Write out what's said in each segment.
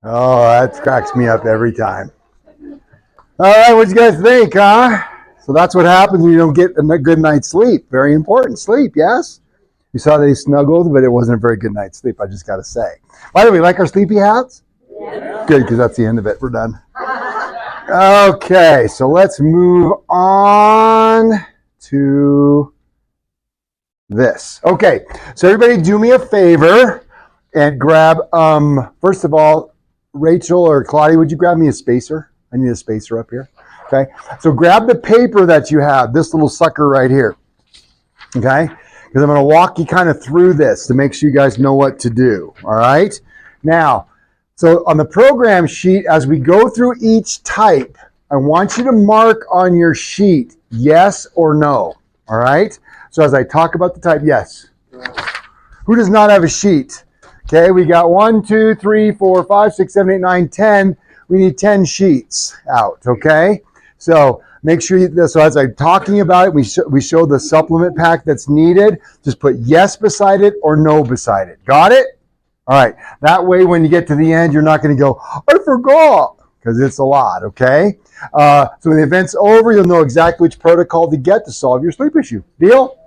Oh, that cracks me up every time. All right, what you guys think, huh? So that's what happens when you don't get a good night's sleep. Very important, sleep, yes? You saw they snuggled, but it wasn't a very good night's sleep, I just got to say. By the way, like our sleepy hats? Yeah. Good, because that's the end of it. We're done. Okay, so let's move on to this. Okay, so everybody do me a favor and grab, first of all, Rachel or Claudia, would you grab me a spacer? I need a spacer up here. Okay, so grab the paper that you have, this little sucker right here. Okay, because I'm going to walk you kind of through this to make sure you guys know what to do. All right, now, so on the program sheet, as we go through each type, I want you to mark on your sheet yes or no. All right, so as I talk about the type, yes. Who does not have a sheet? Okay, we got 1, 2, 3, 4, 5, 6, 7, 8, 9, 10. We need 10 sheets out, okay? So make sure so as I'm talking about it, we show the supplement pack that's needed. Just put yes beside it or no beside it. Got it? All right. That way, when you get to the end, you're not going to go, I forgot, because it's a lot, okay? So when the event's over, you'll know exactly which protocol to get to solve your sleep issue. Deal?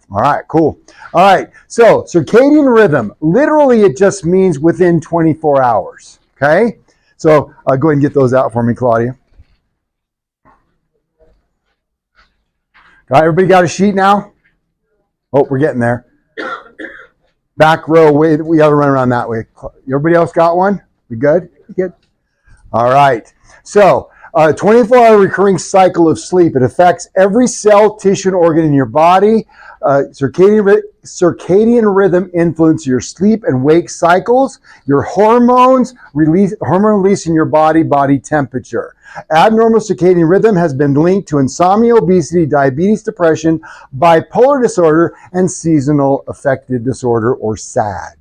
All right, cool. All right, so circadian rhythm, literally it just means within 24 hours, okay? So go ahead and get those out for me, Claudia. All right, everybody got a sheet now? Oh, we're getting there. Back row, we got to run around that way. Everybody else got one? We good? Good. All right, so 24-hour recurring cycle of sleep. It affects every cell, tissue, and organ in your body. Circadian rhythm influences your sleep and wake cycles, your hormone release in your body temperature. Abnormal circadian rhythm has been linked to insomnia, obesity, diabetes, depression, bipolar disorder, and seasonal affective disorder, or SAD.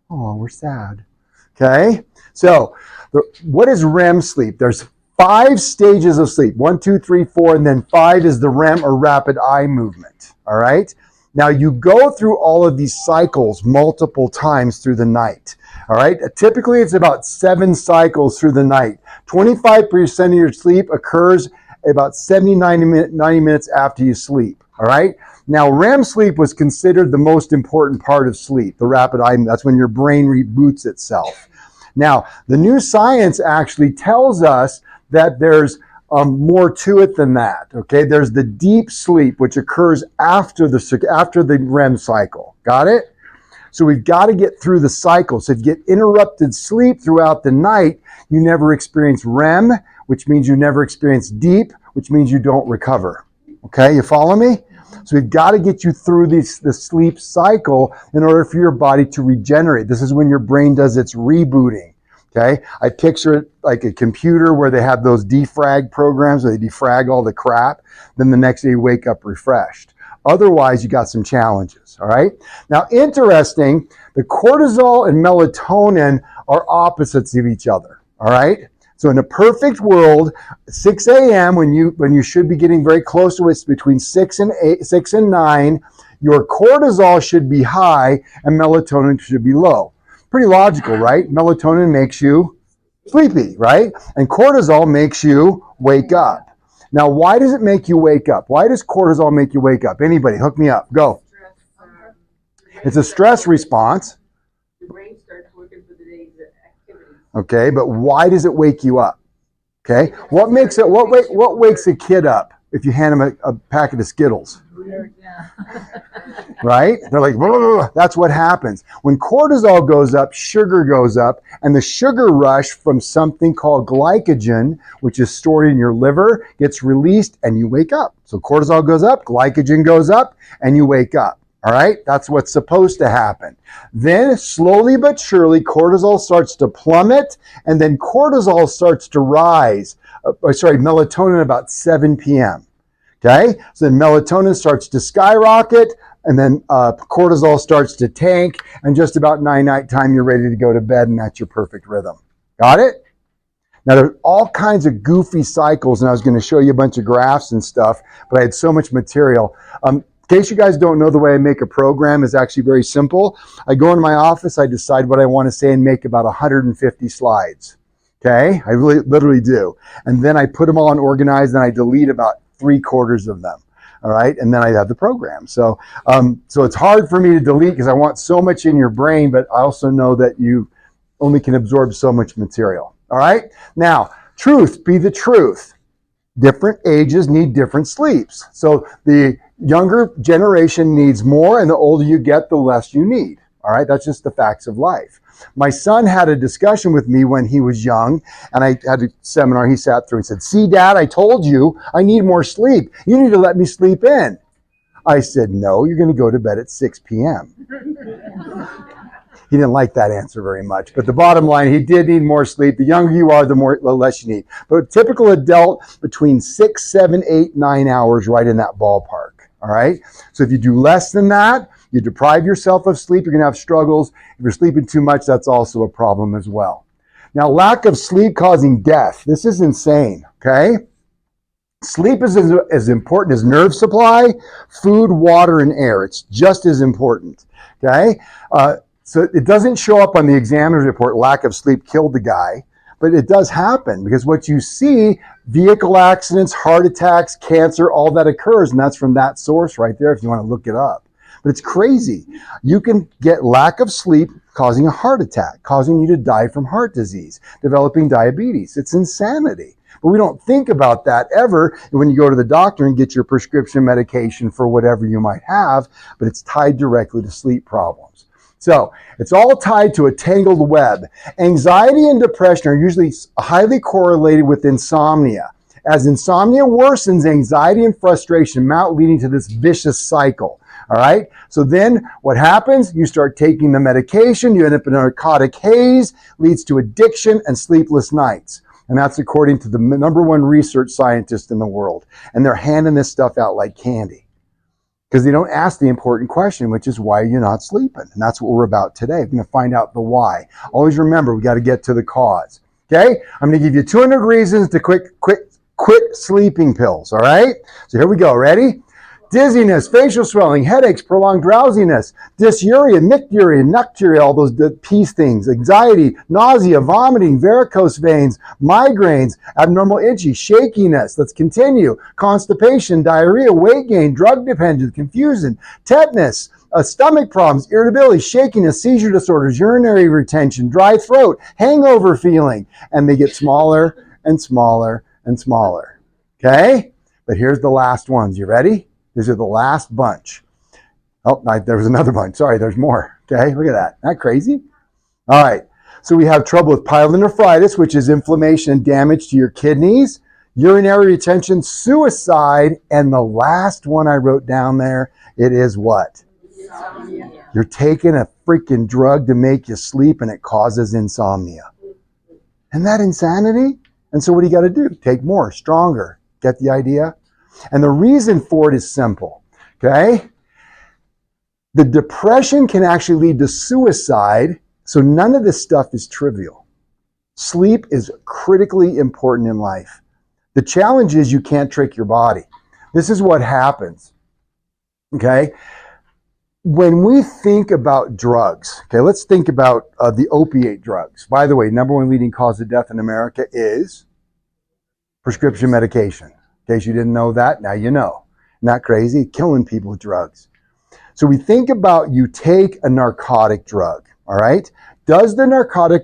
Oh, we're sad. Okay, so what is REM sleep? There's 5 stages of sleep. 1, 2, 3, 4, and then 5 is the REM or rapid eye movement. All right. Now you go through all of these cycles multiple times through the night. All right. Typically it's about 7 cycles through the night. 25% of your sleep occurs about 90 minutes after you sleep. All right. Now REM sleep was considered the most important part of sleep, the rapid eye. That's when your brain reboots itself. Now the new science actually tells us that there's more to it than that. Okay, there's the deep sleep, which occurs after the REM cycle. Got it? So we've got to get through the cycle. So if you get interrupted sleep throughout the night, you never experience REM, which means you never experience deep, which means you don't recover. Okay, you follow me? So we've got to get you through the sleep cycle in order for your body to regenerate. This is when your brain does its rebooting. Okay, I picture it like a computer where they have those defrag programs where they defrag all the crap. Then the next day you wake up refreshed. Otherwise, you got some challenges. All right. Now, interesting, the cortisol and melatonin are opposites of each other. All right. So in a perfect world, 6 a.m. when you should be getting very close to it, between 6 and 9, your cortisol should be high and melatonin should be low. Pretty logical, right? Melatonin makes you sleepy, right? And cortisol makes you wake up. Now, why does it make you wake up? Why does cortisol make you wake up? Anybody, hook me up. Go. It's a stress response. Your brain starts working for the day's activities. Okay, but why does it wake you up? Okay, what wakes a kid up if you hand him a packet of Skittles? Right? They're like, blah, blah, blah. That's what happens. When cortisol goes up, sugar goes up, and the sugar rush from something called glycogen, which is stored in your liver, gets released and you wake up. So cortisol goes up, glycogen goes up, and you wake up. All right? That's what's supposed to happen. Then slowly but surely, cortisol starts to plummet, and then cortisol starts to rise. Melatonin about 7 p.m. Okay, so then melatonin starts to skyrocket, and then cortisol starts to tank, and just about night time you're ready to go to bed, and that's your perfect rhythm. Got it? Now there's all kinds of goofy cycles, and I was going to show you a bunch of graphs and stuff, but I had so much material. In case you guys don't know, the way I make a program is actually very simple. I go into my office, I decide what I want to say and make about 150 slides. Okay? I really, literally do. And then I put them all in organized and I delete about 3/4 of them. All right? And then I have the program. So it's hard for me to delete because I want so much in your brain, but I also know that you only can absorb so much material. All right? Now, truth be the truth. Different ages need different sleeps. So the younger generation needs more, and the older you get, the less you need. All right, that's just the facts of life. My son had a discussion with me when he was young, and I had a seminar he sat through and said, "See, Dad, I told you I need more sleep. You need to let me sleep in." I said, "No, you're going to go to bed at 6 p.m. He didn't like that answer very much. But the bottom line, he did need more sleep. The younger you are, the less you need. But a typical adult, between 6, 7, 8, 9 hours, right in that ballpark. All right? So if you do less than that, you deprive yourself of sleep, you're going to have struggles. If you're sleeping too much, that's also a problem as well. Now, lack of sleep causing death. This is insane, okay? Sleep is as important as nerve supply, food, water, and air. It's just as important, okay? So it doesn't show up on the examiner's report, lack of sleep killed the guy, but it does happen because what you see, vehicle accidents, heart attacks, cancer, all that occurs, and that's from that source right there if you want to look it up. But it's crazy. You can get lack of sleep causing a heart attack, causing you to die from heart disease, developing diabetes. It's insanity. But we don't think about that ever when you go to the doctor and get your prescription medication for whatever you might have, but it's tied directly to sleep problems. So it's all tied to a tangled web. Anxiety and depression are usually highly correlated with insomnia. As insomnia worsens, anxiety and frustration mount, leading to this vicious cycle. All right? So then what happens? You start taking the medication, you end up in a narcotic haze, leads to addiction and sleepless nights. And that's according to the #1 research scientist in the world. And they're handing this stuff out like candy. Because they don't ask the important question, which is why you're not sleeping. And that's what we're about today. We're going to find out the why. Always remember, we got to get to the cause. Okay? I'm going to give you 200 reasons to quit sleeping pills. All right? So here we go. Ready? Dizziness, facial swelling, headaches, prolonged drowsiness, dysuria, nycturia, nocturia, all those peace things, anxiety, nausea, vomiting, varicose veins, migraines, abnormal itchy, shakiness. Let's continue. Constipation, diarrhea, weight gain, drug dependence, confusion, tetanus, stomach problems, irritability, shakiness, seizure disorders, urinary retention, dry throat, hangover feeling, and they get smaller and smaller and smaller. Okay? But here's the last ones. You ready? These are the last bunch. Oh, there was another bunch. Sorry, there's more. Okay, look at that. Isn't that crazy? All right. So we have trouble with pyelonephritis, which is inflammation and damage to your kidneys, urinary retention, suicide, and the last one I wrote down there, it is what? Insomnia. You're taking a freaking drug to make you sleep, and it causes insomnia. Isn't that insanity? And so what do you got to do? Take more, stronger. Get the idea? And the reason for it is simple, okay? The depression can actually lead to suicide, so none of this stuff is trivial. Sleep is critically important in life. The challenge is you can't trick your body. This is what happens, okay? When we think about drugs, okay, let's think about the opiate drugs. By the way, #1 leading cause of death in America is prescription medication. In case you didn't know that, now you know. Not crazy? Killing people with drugs. So we think about you take a narcotic drug, all right? Does the narcotic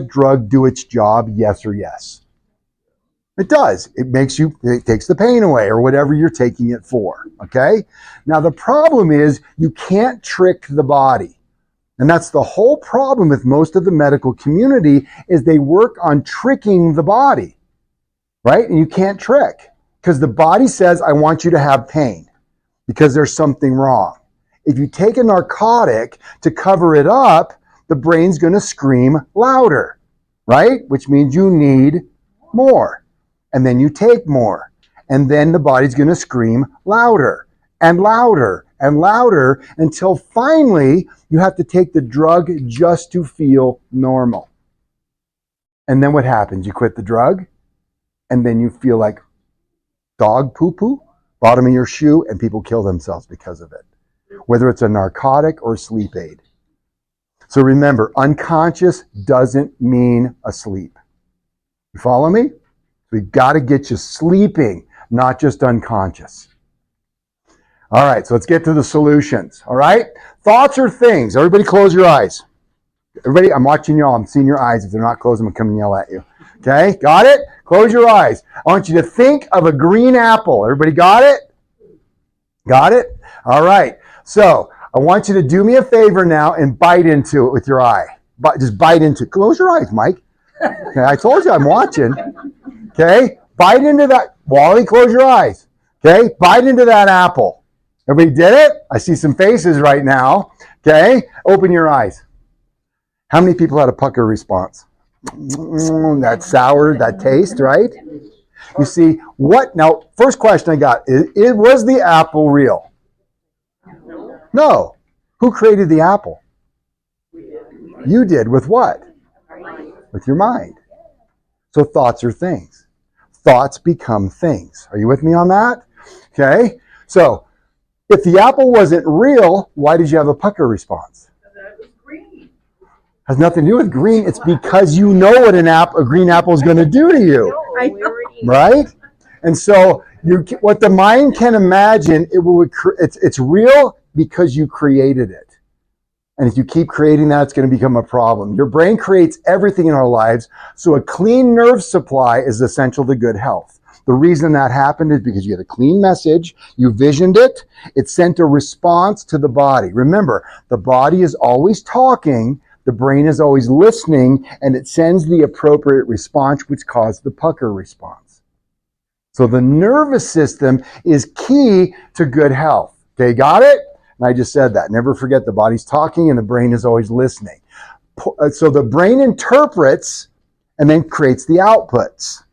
drug do its job? Yes or yes? It does. It takes the pain away or whatever you're taking it for, okay? Now the problem is you can't trick the body. And that's the whole problem with most of the medical community is they work on tricking the body. Right? And you can't trick because the body says, I want you to have pain because there's something wrong. If you take a narcotic to cover it up, the brain's going to scream louder, right? Which means you need more. And then you take more. And then the body's going to scream louder and louder and louder until finally you have to take the drug just to feel normal. And then what happens? You quit the drug? And then you feel like dog poo-poo, bottom of your shoe, and people kill themselves because of it, whether it's a narcotic or sleep aid. So remember, unconscious doesn't mean asleep. You follow me? We've got to get you sleeping, not just unconscious. All right, so let's get to the solutions. All right? Thoughts or things? Everybody close your eyes. Everybody, I'm watching y'all. I'm seeing your eyes. If they're not closed, I'm going to come and yell at you. Okay? Got it? Close your eyes. I want you to think of a green apple. Everybody got it? Got it? All right. So I want you to do me a favor now and bite into it with your eye. Just bite into it. Close your eyes, Mike. Okay, I told you I'm watching. Okay? Bite into that. Wally, close your eyes. Okay? Bite into that apple. Everybody did it? I see some faces right now. Okay? Open your eyes. How many people had a pucker response? That sour, that taste, right? You see, what? Now, first question I got, was the apple real? No. Who created the apple? You did. With what? With your mind. So thoughts are things. Thoughts become things. Are you with me on that? Okay? So, if the apple wasn't real, why did you have a pucker response? Has nothing to do with green. It's because you know what a green apple is going to do to you. Right? And so what the mind can imagine, it's real because you created it. And if you keep creating that, it's going to become a problem. Your brain creates everything in our lives, so a clean nerve supply is essential to good health. The reason that happened is because you had a clean message, you visioned it, it sent a response to the body. Remember, the body is always talking, the brain is always listening, and it sends the appropriate response, which caused the pucker response. So the nervous system is key to good health. Okay, got it? And I just said that. Never forget, the body's talking and the brain is always listening. So the brain interprets and then creates the outputs.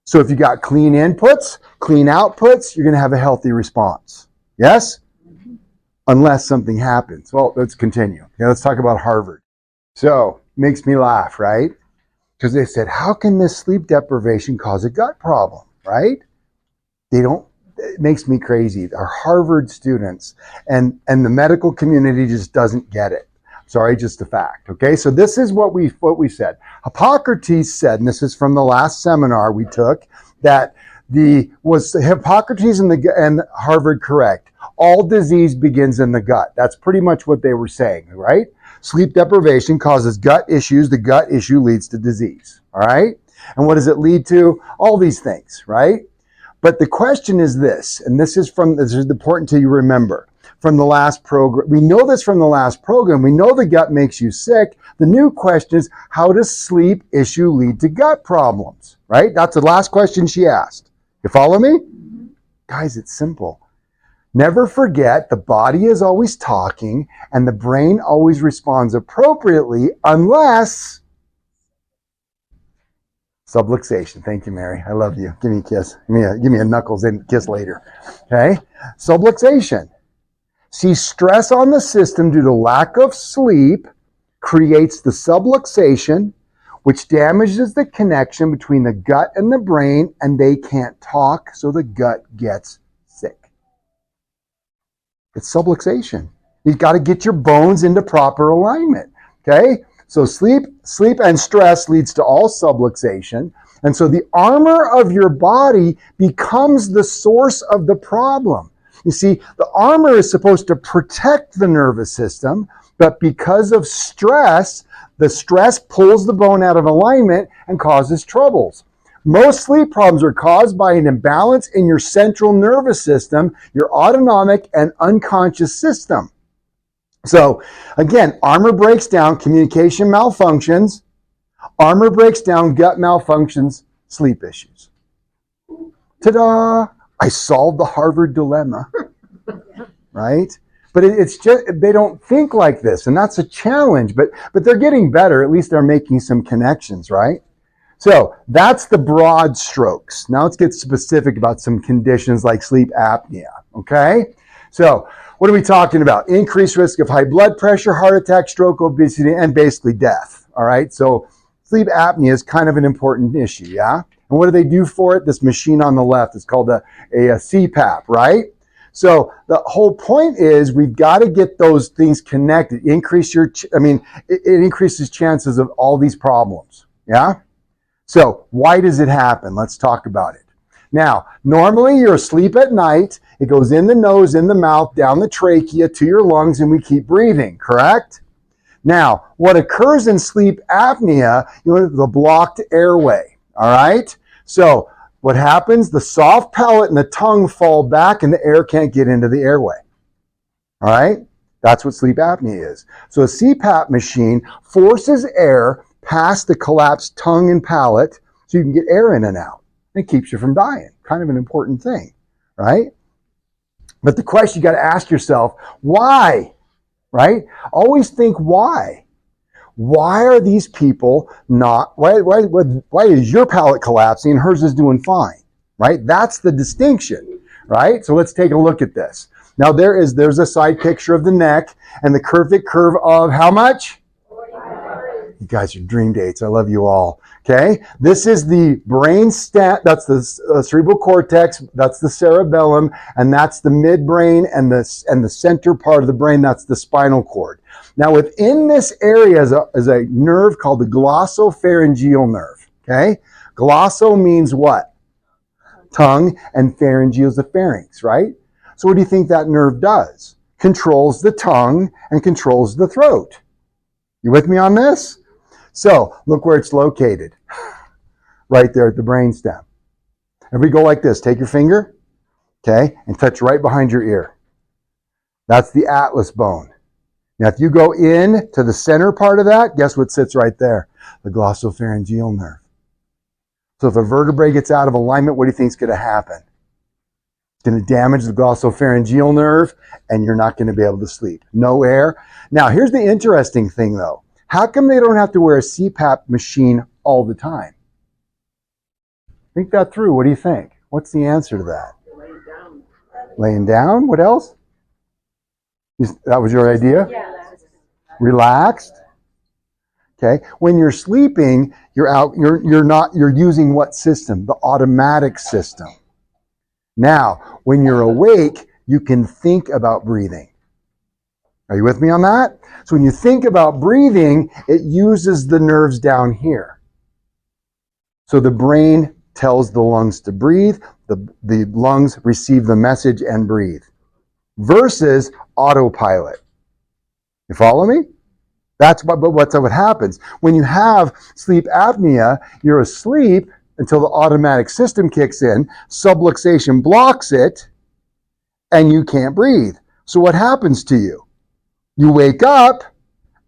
So if you got clean inputs, clean outputs, you're going to have a healthy response. Yes? Unless something happens. Well, let's continue. Okay, let's talk about Harvard. So, makes me laugh, right? Because they said, how can this sleep deprivation cause a gut problem, right? It makes me crazy. Our Harvard students and the medical community just doesn't get it. Sorry, just a fact. Okay, so this is what we said. Hippocrates said, and this is from the last seminar we took, that was Hippocrates and Harvard correct? All disease begins in the gut. That's pretty much what they were saying, right? Sleep deprivation causes gut issues. The gut issue leads to disease. All right, and what does it lead to? All these things, right? But the question is this, and this is important to you remember. From the last program. We know this from the last program. We know the gut makes you sick. The new question is, how does sleep issue lead to gut problems? Right? That's the last question she asked. You follow me? Mm-hmm. Guys, it's simple. Never forget, the body is always talking and the brain always responds appropriately unless subluxation. Thank you, Mary. I love you. Give me a kiss. Give me a knuckles and kiss later. Okay? Subluxation. See, stress on the system due to lack of sleep creates the subluxation, which damages the connection between the gut and the brain, and they can't talk, so the gut gets sick. It's subluxation. You've got to get your bones into proper alignment. Okay? So sleep and stress leads to all subluxation. And so the armor of your body becomes the source of the problem. You see, the armor is supposed to protect the nervous system, but because of stress, the stress pulls the bone out of alignment and causes troubles. Most sleep problems are caused by an imbalance in your central nervous system, your autonomic and unconscious system. So, again, armor breaks down, communication malfunctions, armor breaks down, gut malfunctions, sleep issues. Ta-da! I solved the Harvard dilemma, right? But it's just, they don't think like this, and that's a challenge, but they're getting better. At least they're making some connections, right? So that's the broad strokes. Now let's get specific about some conditions like sleep apnea, okay? So what are we talking about? Increased risk of high blood pressure, heart attack, stroke, obesity, and basically death, all right? So sleep apnea is kind of an important issue, yeah? And what do they do for it? This machine on the left is called a CPAP, right? So the whole point is we've got to get those things connected. It increases chances of all these problems. Yeah? So why does it happen? Let's talk about it. Now, normally you're asleep at night. It goes in the nose, in the mouth, down the trachea to your lungs, and we keep breathing, correct? Now, what occurs in sleep apnea, the blocked airway, all right? So what happens? The soft palate and the tongue fall back and the air can't get into the airway, all right? That's what sleep apnea is. So a CPAP machine forces air past the collapsed tongue and palate so you can get air in and out. It keeps you from dying. Kind of an important thing, right? But the question you got to ask yourself, why? Right? Always think why. Why are these people not, why is your palate collapsing and hers is doing fine? Right? That's the distinction, right? So let's take a look at this. Now there's a side picture of the neck and the perfect curve of how much? 45. You guys are dream dates. I love you all. Okay? This is the brain stem, that's the cerebral cortex, that's the cerebellum, and that's the midbrain and the center part of the brain, that's the spinal cord. Now within this area is a nerve called the glossopharyngeal nerve. Okay? Glosso means what? Tongue, and pharyngeal is the pharynx, right? So what do you think that nerve does? Controls the tongue and controls the throat. You with me on this? So look where it's located. Right there at the brainstem. Everybody go like this. Take your finger, okay, and touch right behind your ear. That's the atlas bone. Now if you go in to the center part of that, guess what sits right there? The glossopharyngeal nerve. So if a vertebrae gets out of alignment, what do you think is going to happen? It's going to damage the glossopharyngeal nerve, and you're not going to be able to sleep. No air. Now here's the interesting thing though. How come they don't have to wear a CPAP machine all the time? Think that through. What do you think? What's the answer to that? Laying down. Laying down? What else? That was your idea? Yeah. Relaxed? Okay. When you're sleeping, you're using what system? The automatic system. Now, when you're awake, you can think about breathing. Are you with me on that? So when you think about breathing, it uses the nerves down here. So the brain tells the lungs to breathe, the lungs receive the message and breathe. Versus autopilot. You follow me? That's what happens. When you have sleep apnea, you're asleep until the automatic system kicks in, subluxation blocks it, and you can't breathe. So what happens to you? You wake up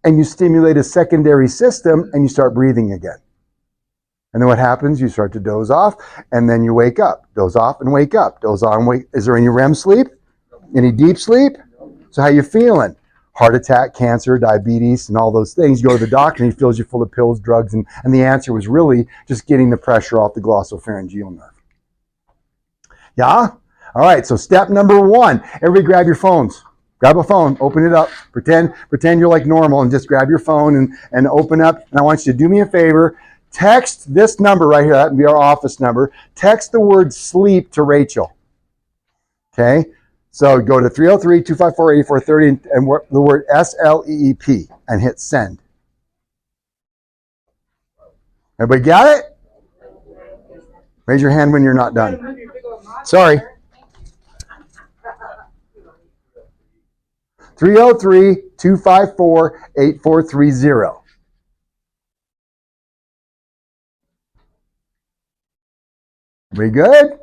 and you stimulate a secondary system and you start breathing again. And then what happens? You start to doze off and then you wake up. Doze off and wake up. Doze on, wake. Is there any REM sleep? Any deep sleep? So how you feeling? Heart attack, cancer, diabetes, and all those things. You go to the doctor and he fills you full of pills, drugs, and the answer was really just getting the pressure off the glossopharyngeal nerve. Yeah? All right, so step number 1. Everybody grab your phones. Grab a phone, open it up, pretend you're like normal and just grab your phone and open up. And I want you to do me a favor, text this number right here, that would be our office number. Text the word sleep to Rachel. Okay? So go to 303-254-8430 and the word SLEEP and hit send. Everybody got it? Raise your hand when you're not done. Sorry. 303-254-8430. We good?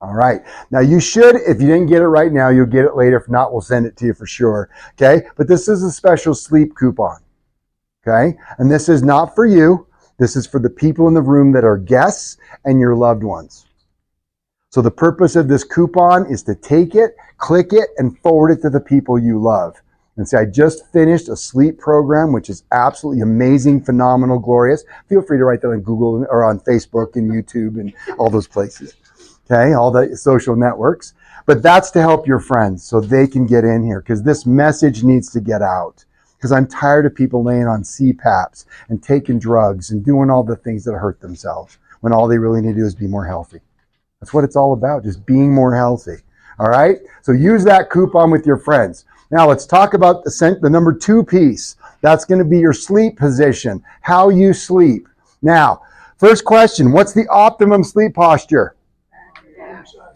All right. Now you should, if you didn't get it right now, you'll get it later. If not, we'll send it to you for sure. Okay? But this is a special sleep coupon. Okay? And this is not for you. This is for the people in the room that are guests and your loved ones. So the purpose of this coupon is to take it, click it, and forward it to the people you love. And say, I just finished a sleep program, which is absolutely amazing, phenomenal, glorious. Feel free to write that on Google or on Facebook and YouTube and all those places. Okay, all the social networks. But that's to help your friends so they can get in here because this message needs to get out. Because I'm tired of people laying on CPAPs and taking drugs and doing all the things that hurt themselves. when all they really need to do is be more healthy. That's what it's all about, just being more healthy. All right? So use that coupon with your friends. Now let's talk about the number 2 piece. That's going to be your sleep position, how you sleep. Now, first question, what's the optimum sleep posture?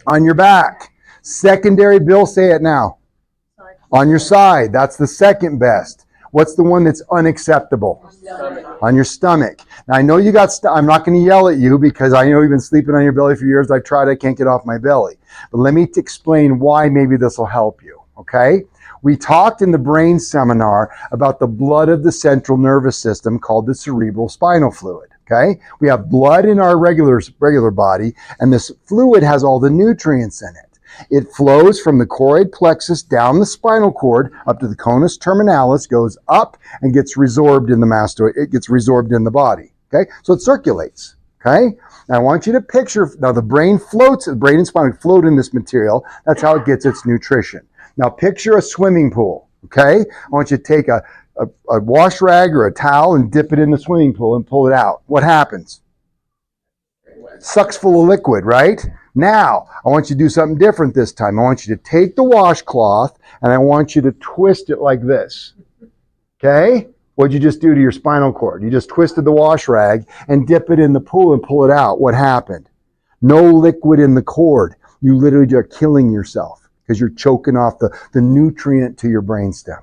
On your back. Secondary, Bill, say it now. On your side. That's the second best. What's the one that's unacceptable? On your stomach. Now, I know you got, I'm not going to yell at you because I know you've been sleeping on your belly for years. I've tried, I can't get off my belly. But let me explain why maybe this will help you, okay? We talked in the brain seminar about the blood of the central nervous system called the cerebral spinal fluid, okay? We have blood in our regular body, and this fluid has all the nutrients in it. It flows from the choroid plexus down the spinal cord up to the conus terminalis, goes up and gets resorbed in the mastoid. It gets resorbed in the body, okay? So it circulates, okay? Now I want you to picture, now the brain floats, the brain and spine float in this material. That's how it gets its nutrition. Now picture a swimming pool, okay? I want you to take a wash rag or a towel and dip it in the swimming pool and pull it out. What happens? It sucks full of liquid, right? Now, I want you to do something different this time. I want you to take the washcloth and I want you to twist it like this, okay? What'd you just do to your spinal cord? You just twisted the wash rag and dip it in the pool and pull it out. What happened? No liquid in the cord. You literally are killing yourself because you're choking off the nutrient to your brainstem.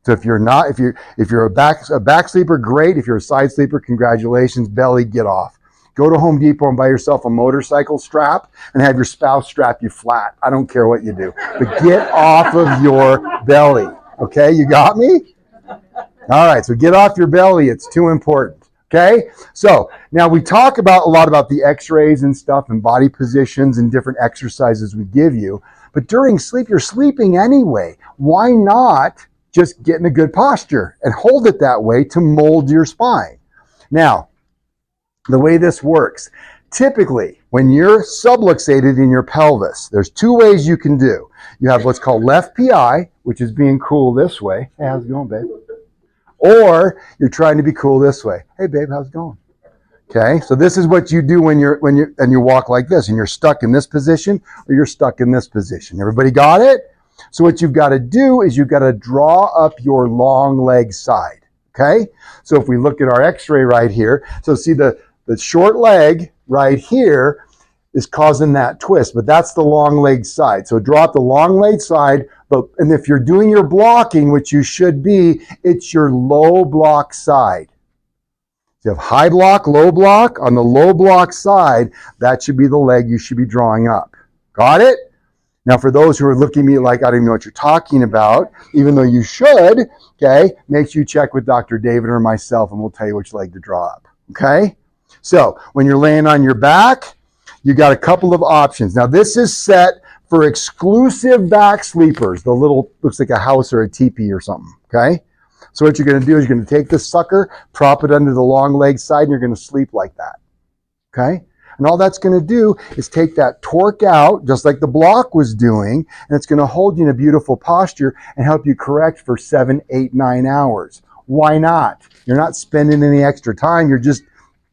So if you're a back sleeper, great. If you're a side sleeper, congratulations. Belly, get off. Go to Home Depot and buy yourself a motorcycle strap and have your spouse strap you flat. I don't care what you do. But get off of your belly. Okay, you got me? All right, so get off your belly. It's too important. Okay, so now we talk a lot about the x-rays and stuff and body positions and different exercises we give you. But during sleep, you're sleeping anyway. Why not just get in a good posture and hold it that way to mold your spine? Now, the way this works, typically when you're subluxated in your pelvis, there's 2 ways you can do. You have what's called left PI, which is being cool this way. Hey, how's it going, babe? Or you're trying to be cool this way. Hey, babe, how's it going? Okay, so this is what you do when you walk like this and you're stuck in this position or you're stuck in this position. Everybody got it? So what you've got to do is you've got to draw up your long leg side. Okay, so if we look at our x-ray right here, so see the short leg right here is causing that twist, but that's the long leg side. So draw up the long leg side, and if you're doing your blocking, which you should be, it's your low block side. So you have high block, low block. On the low block side, that should be the leg you should be drawing up. Got it? Now, for those who are looking at me like, I don't even know what you're talking about, even though you should, okay, make sure you check with Dr. David or myself, and we'll tell you which leg to draw up, okay? So, when you're laying on your back, you got a couple of options. Now, this is set for exclusive back sleepers, the little, looks like a house or a teepee or something, okay? So what you're going to do is you're going to take this sucker, prop it under the long leg side, and you're going to sleep like that, okay? And all that's going to do is take that torque out, just like the block was doing, and it's going to hold you in a beautiful posture and help you correct for 7, 8, 9 hours. Why not? You're not spending any extra time. You're just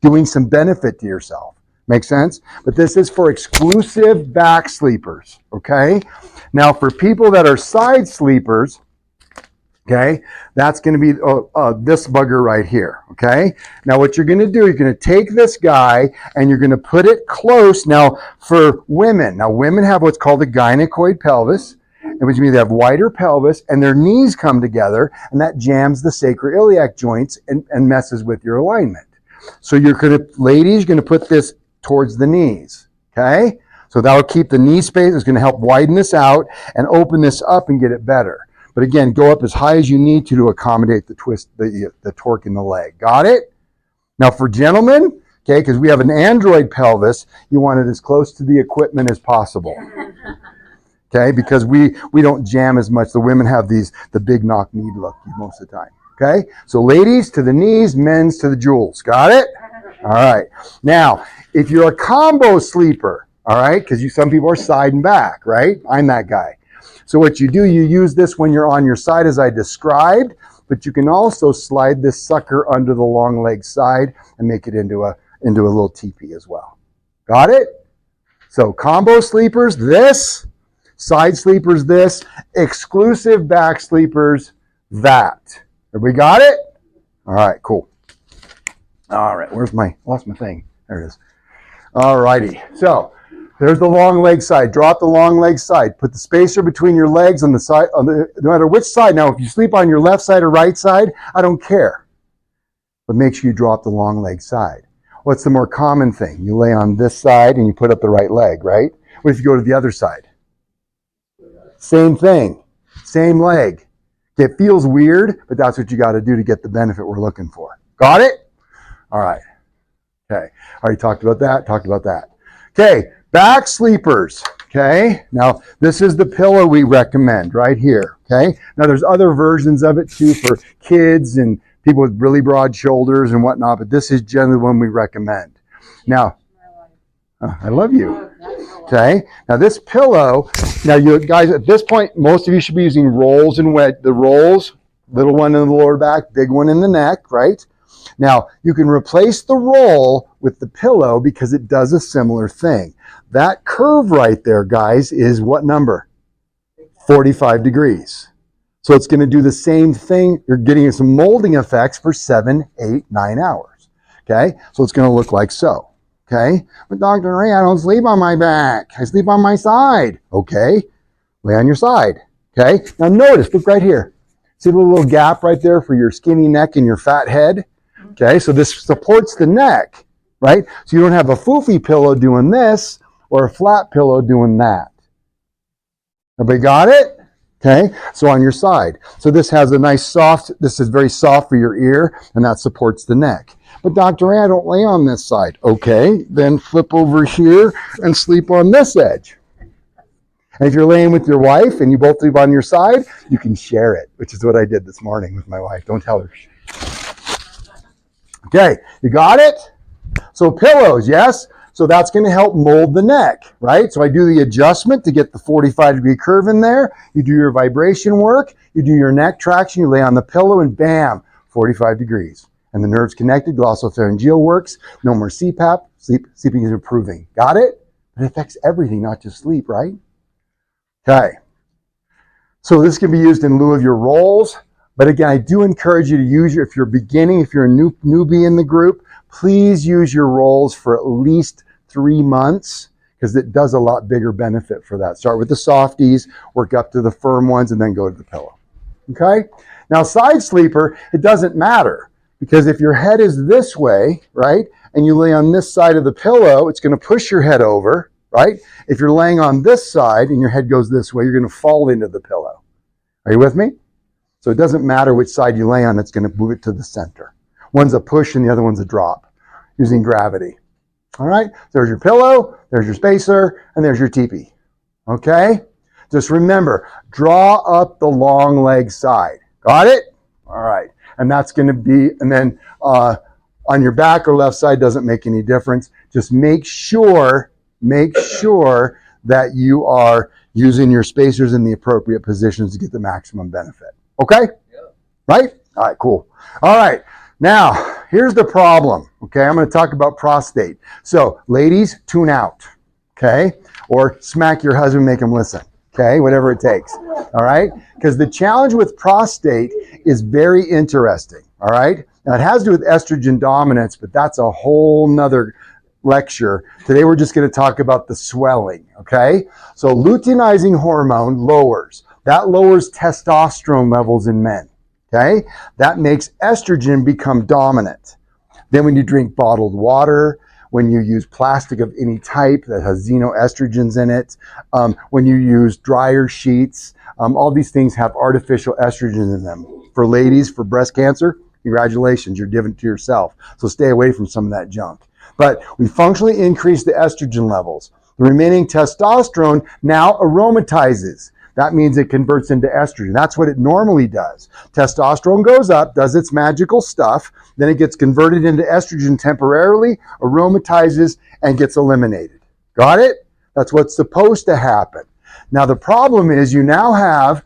doing some benefit to yourself. Make sense? But this is for exclusive back sleepers, okay? Now, for people that are side sleepers, okay, that's going to be this bugger right here, okay? Now what you're going to do, you're going to take this guy and you're going to put it close. Now for women, women have what's called a gynecoid pelvis, which means they have wider pelvis and their knees come together, and that jams the sacroiliac joints and messes with your alignment. So you're going to, ladies, you're going to put this towards the knees, okay? So that'll keep the knee space. It's going to help widen this out and open this up and get it better. But again, go up as high as you need to accommodate the twist, the torque in the leg. Got it? Now for gentlemen, okay, because we have an android pelvis, you want it as close to the equipment as possible. Okay, because we don't jam as much. The women have the big knock knee look most of the time. Okay, so ladies to the knees, men's to the jewels. Got it? All right. Now, if you're a combo sleeper, all right, because some people are side and back, right? I'm that guy. So what you do, you use this when you're on your side as I described, but you can also slide this sucker under the long leg side and make it into into a little teepee as well. Got it? So combo sleepers, this. Side sleepers, this. Exclusive back sleepers, that. Everybody got it? All right, cool. All right, lost my thing. There it is. All righty. So there's the long leg side. Drop the long leg side. Put the spacer between your legs on the side, no matter which side. Now, if you sleep on your left side or right side, I don't care. But make sure you drop the long leg side. What's the more common thing? You lay on this side and you put up the right leg, right? What if you go to the other side? Same thing. Same leg. It feels weird, but that's what you got to do to get the benefit we're looking for. Got it? All right. Okay. Already talked about that. Okay. Back sleepers. Okay. Now, this is the pillow we recommend right here. Okay. Now, there's other versions of it too for kids and people with really broad shoulders and whatnot, but this is generally the one we recommend. Now, I love you. Okay. Now, this pillow, now you guys, at this point, most of you should be using rolls and the rolls, little one in the lower back, big one in the neck, right? Now, you can replace the roll with the pillow because it does a similar thing. That curve right there, guys, is what number? 45 degrees. So it's going to do the same thing. You're getting some molding effects for 7, 8, 9 hours. Okay? So it's going to look like so. Okay? But Dr. Ray, I don't sleep on my back. I sleep on my side. Okay? Lay on your side. Okay? Now notice, look right here. See the little gap right there for your skinny neck and your fat head? Okay, so this supports the neck, right? So you don't have a foofy pillow doing this or a flat pillow doing that. Everybody got it? Okay, so on your side. So this has a nice soft, this is very soft for your ear, and that supports the neck. But Dr. Ray, I don't lay on this side. Okay, then flip over here and sleep on this edge. And if you're laying with your wife and you both sleep on your side, you can share it, which is what I did this morning with my wife. Don't tell her. Okay, you got it? So pillows, yes? So that's going to help mold the neck, right? So I do the adjustment to get the 45-degree curve in there. You do your vibration work. You do your neck traction. You lay on the pillow and bam, 45 degrees. And the nerves connected, glossopharyngeal works. No more CPAP. Sleeping is improving. Got it? It affects everything, not just sleep, right? Okay. So this can be used in lieu of your rolls. But again, I do encourage you to use if you're beginning, if you're a newbie in the group, please use your rolls for at least 3 months because it does a lot bigger benefit for that. Start with the softies, work up to the firm ones, and then go to the pillow. Okay? Now, side sleeper, it doesn't matter because if your head is this way, right, and you lay on this side of the pillow, it's going to push your head over, right? If you're laying on this side and your head goes this way, you're going to fall into the pillow. Are you with me? So it doesn't matter which side you lay on, it's going to move it to the center. One's a push and the other one's a drop using gravity. All right, there's your pillow, there's your spacer, and there's your teepee. Okay? Just remember, draw up the long leg side. Got it? All right. And that's going to be, and then on your back or left side doesn't make any difference. Just make sure that you are using your spacers in the appropriate positions to get the maximum benefit. Okay? Yeah. Right? All right, cool. All right. Now, here's the problem. Okay, I'm going to talk about prostate. So, ladies, tune out. Okay? Or smack your husband, make him listen. Okay? Whatever it takes. All right? Because the challenge with prostate is very interesting. All right? Now, it has to do with estrogen dominance, but that's a whole nother lecture. Today, we're just going to talk about the swelling. Okay? So, luteinizing hormone lowers. That lowers testosterone levels in men, okay? That makes estrogen become dominant. Then when you drink bottled water, when you use plastic of any type that has xenoestrogens in it, when you use dryer sheets, all these things have artificial estrogen in them. For ladies, for breast cancer, congratulations, you're giving it to yourself. So stay away from some of that junk. But we functionally increase the estrogen levels. The remaining testosterone now aromatizes. That means it converts into estrogen. That's what it normally does. Testosterone goes up, does its magical stuff, then it gets converted into estrogen temporarily, aromatizes, and gets eliminated. Got it? That's what's supposed to happen. Now the problem is you now have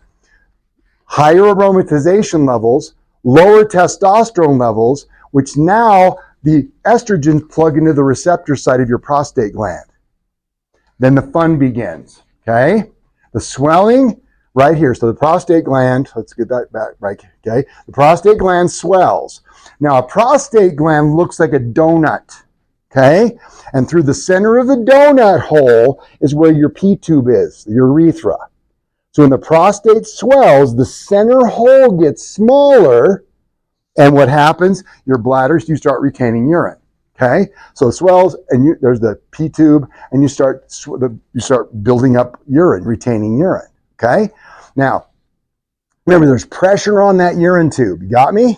higher aromatization levels, lower testosterone levels, which now the estrogens plug into the receptor side of your prostate gland. Then the fun begins, okay? The swelling right here. So the prostate gland, let's get that back, right, okay? The prostate gland swells. Now, a prostate gland looks like a donut, okay? And through the center of the donut hole is where your P-tube is, the urethra. So when the prostate swells, the center hole gets smaller, and what happens? Your bladders, you start retaining urine. Okay, so it swells, and there's the P-tube, and you start building up urine, retaining urine. Okay, now remember, there's pressure on that urine tube. You got me?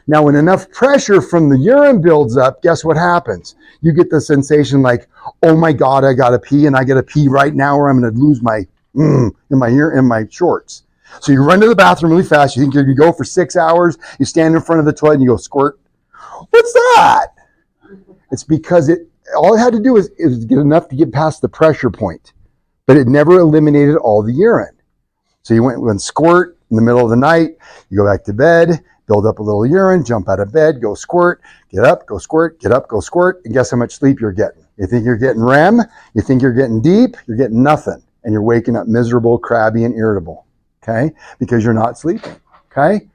Now, when enough pressure from the urine builds up, guess what happens? You get the sensation like, oh my God, I gotta pee, and I gotta pee right now, or I'm gonna lose my in my shorts. So you run to the bathroom really fast. You think you're gonna go for 6 hours. You stand in front of the toilet and you go squirt. What's that? It's because all it had to do is get enough to get past the pressure point, but it never eliminated all the urine. So you went squirt in the middle of the night, you go back to bed, build up a little urine, jump out of bed, go squirt, get up, go squirt, get up, go squirt, and guess how much sleep you're getting? You think you're getting REM, you think you're getting deep, you're getting nothing, and you're waking up miserable, crabby, and irritable, okay? Because you're not sleeping, okay?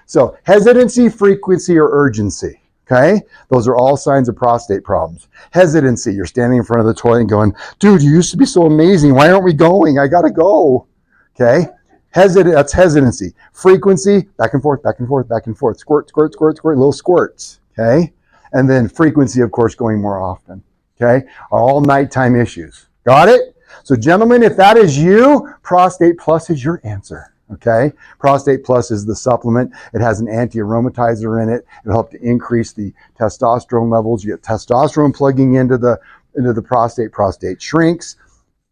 So hesitancy, frequency, or urgency. Okay, those are all signs of prostate problems. Hesitancy, you're standing in front of the toilet and going, dude, you used to be so amazing. Why aren't we going? I gotta go. Okay, that's hesitancy. Frequency, back and forth, back and forth, back and forth. Squirt, squirt, squirt, squirt, little squirts. Okay, and then frequency, of course, going more often. Okay, are all nighttime issues. Got it? So gentlemen, if that is you, Prostate Plus is your answer. Okay, Prostate Plus is the supplement. It has an anti-aromatizer in it. It'll help to increase the testosterone levels. You get testosterone plugging into the prostate. Prostate shrinks.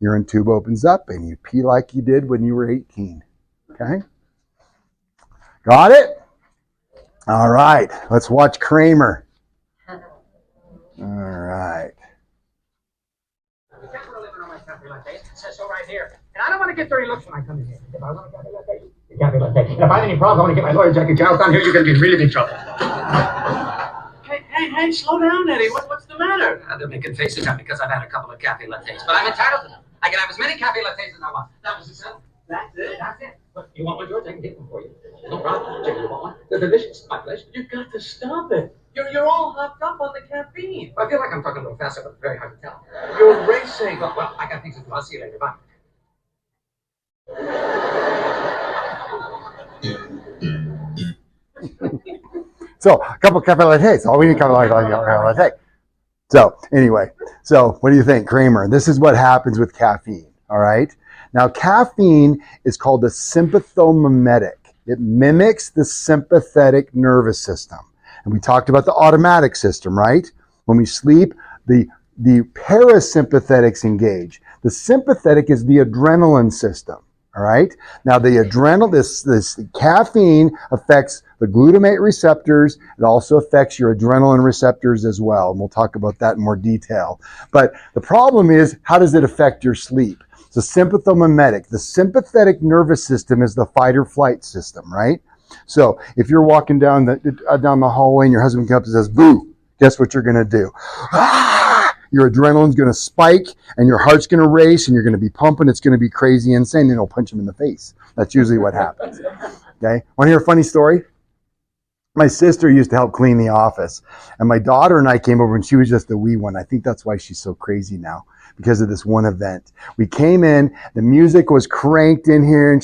Urine tube opens up, and you pee like you did when you were 18. Okay, got it? All right, let's watch Kramer. All right. It says so right here. And I don't want to get dirty looks when I come in here. If I want a cafe latte, a cafe latte. And if I have any problems, I want to get my lawyer, Jackie Giles, down here, you're going to be in really big trouble. Hey, slow down, Eddie. What's the matter? They're making faces at me because I've had a couple of cafe lattes. But I'm entitled to them. I can have as many cafe lattes as I want. That was the settlement. That's it? That's it. Look, you want one, George? I can get them for you. No problem. Jackie, you want one? They're delicious. My pleasure. You've got to stop it. You're all hopped up on the caffeine. I feel like I'm talking a little faster, but it's very hard to tell. You're racing. Well, I got things to do. I'll see you later. Bye. So a couple of cafe lattes. All we need cafe latte. So anyway, so what do you think, Kramer? This is what happens with caffeine. All right. Now caffeine is called a sympathomimetic. It mimics the sympathetic nervous system. And we talked about the automatic system, right? When we sleep, the parasympathetics engage. The sympathetic is the adrenaline system. All right. Now this caffeine affects the glutamate receptors. It also affects your adrenaline receptors as well. And we'll talk about that in more detail. But the problem is, how does it affect your sleep? It's a sympathomimetic. The sympathetic nervous system is the fight or flight system, right? So if you're walking down the hallway and your husband comes up and says, boo, guess what you're going to do? Your adrenaline's going to spike and your heart's going to race and you're going to be pumping. It's going to be crazy insane. Then you'll punch him in the face. That's usually what happens. Okay. Want to hear a funny story? My sister used to help clean the office, and my daughter and I came over, and she was just a wee one. I think that's why she's so crazy now, because of this one event. We came in, the music was cranked in here, and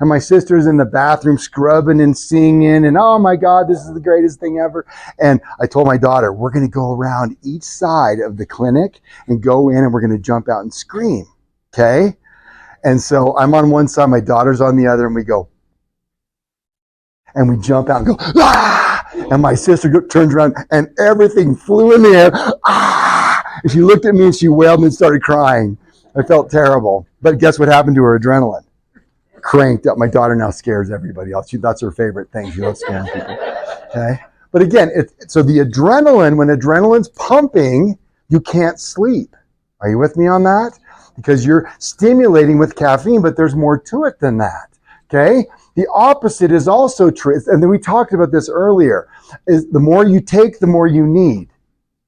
my sister's in the bathroom scrubbing and singing, and oh my God, this is the greatest thing ever. And I told my daughter, we're going to go around each side of the clinic and go in, and we're going to jump out and scream. Okay? And so I'm on one side, my daughter's on the other, and we go, and we jump out and go, ah! And my sister turns around and everything flew in the air. Ah! And she looked at me and she wailed and started crying. I felt terrible. But guess what happened to her adrenaline? Cranked up. My daughter now scares everybody else. That's her favorite thing. She loves scaring people. Okay? But again, so the adrenaline, when adrenaline's pumping, you can't sleep. Are you with me on that? Because you're stimulating with caffeine, but there's more to it than that. Okay? The opposite is also true. And then we talked about this earlier, is the more you take, the more you need.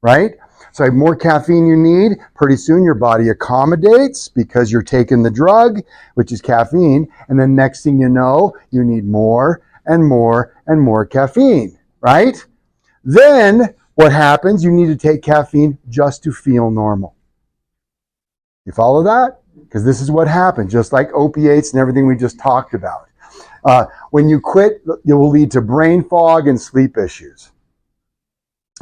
right? So the more caffeine you need, pretty soon your body accommodates because you're taking the drug, which is caffeine. And then next thing you know, you need more and more and more caffeine, right? Then what happens? You need to take caffeine just to feel normal. You follow that? Because this is what happens, just like opiates and everything we just talked about. When you quit, it will lead to brain fog and sleep issues.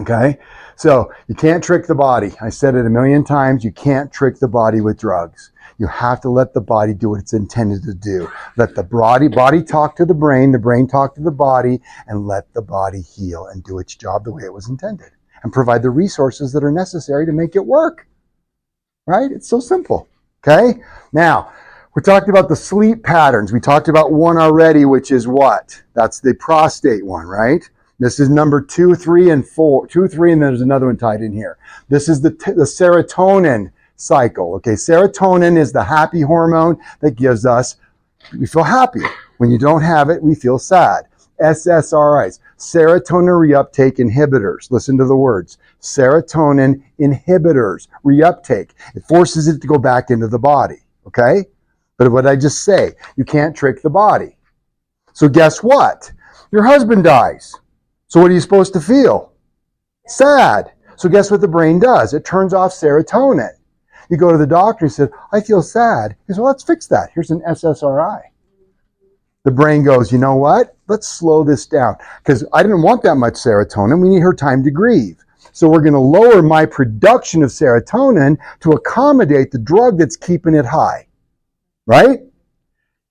Okay? So you can't trick the body. I said it a million times. You can't trick the body with drugs. You have to let the body do what it's intended to do. Let the body talk to the brain talk to the body, and let the body heal and do its job the way it was intended. And provide the resources that are necessary to make it work. Right? It's so simple. Okay? Now, we talked about the sleep patterns. We talked about one already, which is what? That's the prostate one, right? This is number 2, 3, and 4. 2, 3, and there's another one tied in here. This is the serotonin cycle. Okay, serotonin is the happy hormone that gives us, we feel happy. When you don't have it, we feel sad. SSRIs, serotonin reuptake inhibitors. Listen to the words. Serotonin inhibitors, reuptake. It forces it to go back into the body. Okay? But what I just say, you can't trick the body. So guess what? Your husband dies. So what are you supposed to feel? Sad. So guess what the brain does? It turns off serotonin. You go to the doctor and says, I feel sad. He says, well, let's fix that. Here's an SSRI. The brain goes, you know what? Let's slow this down. Because I didn't want that much serotonin. We need her time to grieve. So we're going to lower my production of serotonin to accommodate the drug that's keeping it high. Right?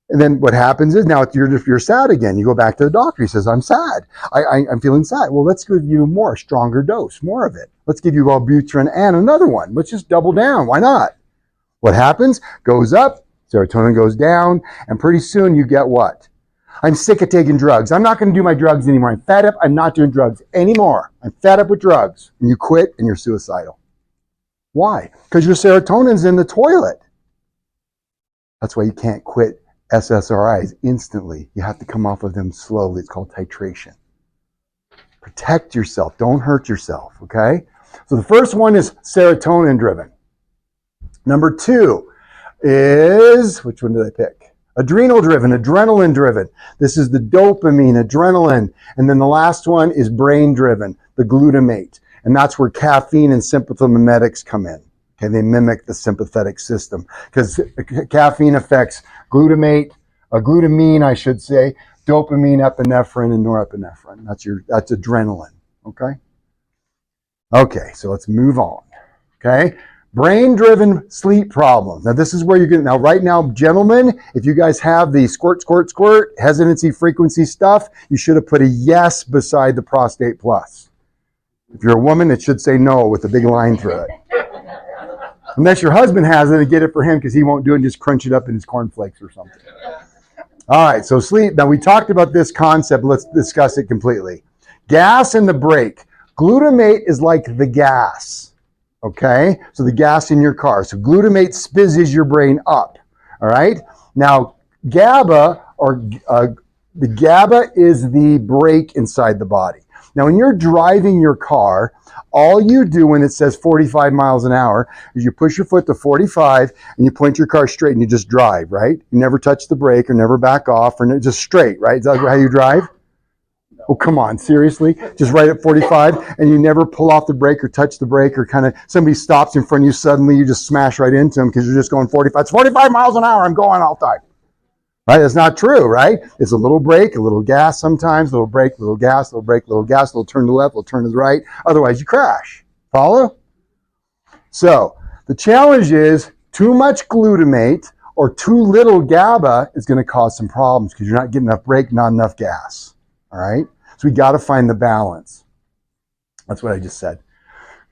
And then what happens is now you're sad again. You go back to the doctor. He says, I'm sad. I'm feeling sad. Well, let's give you more, stronger dose, more of it. Let's give you Wellbutrin and another one. Let's just double down. Why not? What happens? Goes up, serotonin goes down, and pretty soon you get what? I'm sick of taking drugs. I'm not going to do my drugs anymore. I'm fed up. I'm not doing drugs anymore. I'm fed up with drugs. And you quit and you're suicidal. Why? Because your serotonin's in the toilet. That's why you can't quit SSRIs instantly. You have to come off of them slowly. It's called titration. Protect yourself. Don't hurt yourself, okay? So the first one is serotonin driven. Number 2 is, which one did I pick? Adrenal driven, adrenaline driven. This is the dopamine, adrenaline. And then the last one is brain driven, the glutamate. And that's where caffeine and sympathomimetics come in. Okay, they mimic the sympathetic system because caffeine affects glutamine, I should say, dopamine, epinephrine, and norepinephrine. That's adrenaline. Okay. Okay, so let's move on. Okay, brain-driven sleep problems. Now this is where you're getting. Now right now, gentlemen, if you guys have the squirt, hesitancy, frequency stuff, you should have put a yes beside the prostate plus. If you're a woman, it should say no with a big line through it. Unless your husband has it, and get it for him because he won't do it and just crunch it up in his cornflakes or something. All right, so sleep. Now we talked about this concept. Let's discuss it completely. Gas and the brake. Glutamate is like the gas, okay? So the gas in your car. So glutamate spizzes your brain up, all right? Now GABA, the GABA is the brake inside the body. Now when you're driving your car, all you do when it says 45 miles an hour is you push your foot to 45 and you point your car straight and you just drive, right? You never touch the brake or never back off or just straight, right? Is that how you drive? Oh, come on, seriously? Just right at 45 and you never pull off the brake or touch the brake or kind of somebody stops in front of you, suddenly you just smash right into them because you're just going 45. It's 45 miles an hour, I'm going all the time. Right? That's not true, right? It's a little brake, a little gas sometimes, a little brake, a little gas, a little brake, a little gas, a little turn to the left, a little turn to the right. Otherwise, you crash. Follow? So, the challenge is too much glutamate or too little GABA is going to cause some problems because you're not getting enough brake, not enough gas. All right? So, we got to find the balance. That's what I just said.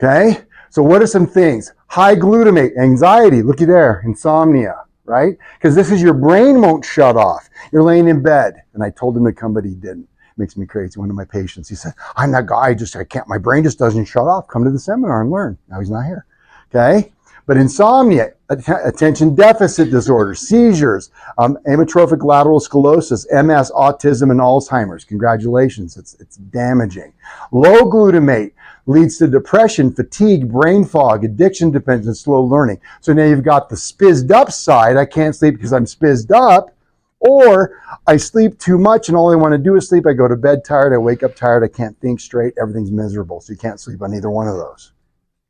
Okay? So, what are some things? High glutamate, anxiety, looky there, insomnia. Right? Because this is your brain won't shut off. You're laying in bed. And I told him to come, but he didn't. It makes me crazy. One of my patients, he said, my brain just doesn't shut off. Come to the seminar and learn. Now he's not here. Okay? But insomnia, attention deficit disorder, seizures, amyotrophic lateral sclerosis, MS, autism, and Alzheimer's. Congratulations, it's damaging. Low glutamate leads to depression, fatigue, brain fog, addiction dependence, slow learning. So now you've got the spizzed up side. I can't sleep because I'm spizzed up. Or I sleep too much and all I want to do is sleep. I go to bed tired. I wake up tired. I can't think straight. Everything's miserable. So you can't sleep on either one of those.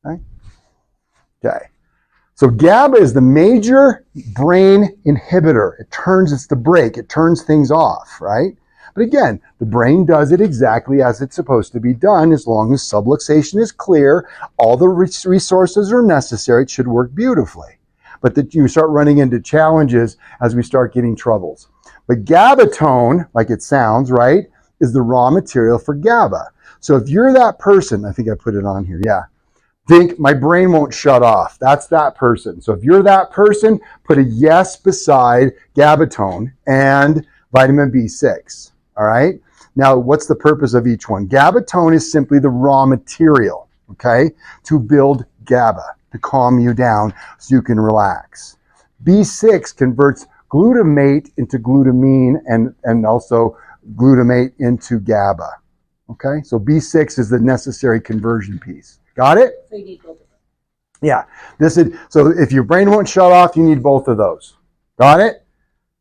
Okay. So GABA is the major brain inhibitor. It's the brake. It turns things off, right? But again, the brain does it exactly as it's supposed to be done. As long as subluxation is clear, all the resources are necessary, it should work beautifully. But that you start running into challenges as we start getting troubles. But GABAtone, like it sounds, right, is the raw material for GABA. So if you're that person, I think I put it on here, yeah. Think my brain won't shut off. That's that person. So if you're that person, put a yes beside GABAtone and vitamin B6. All right. Now, what's the purpose of each one? GABAtone is simply the raw material, okay, to build GABA, to calm you down so you can relax. B6 converts glutamate into glutamine and also glutamate into GABA. Okay, so B6 is the necessary conversion piece. Got it? So you need both of them. Yeah. So if your brain won't shut off, you need both of those. Got it?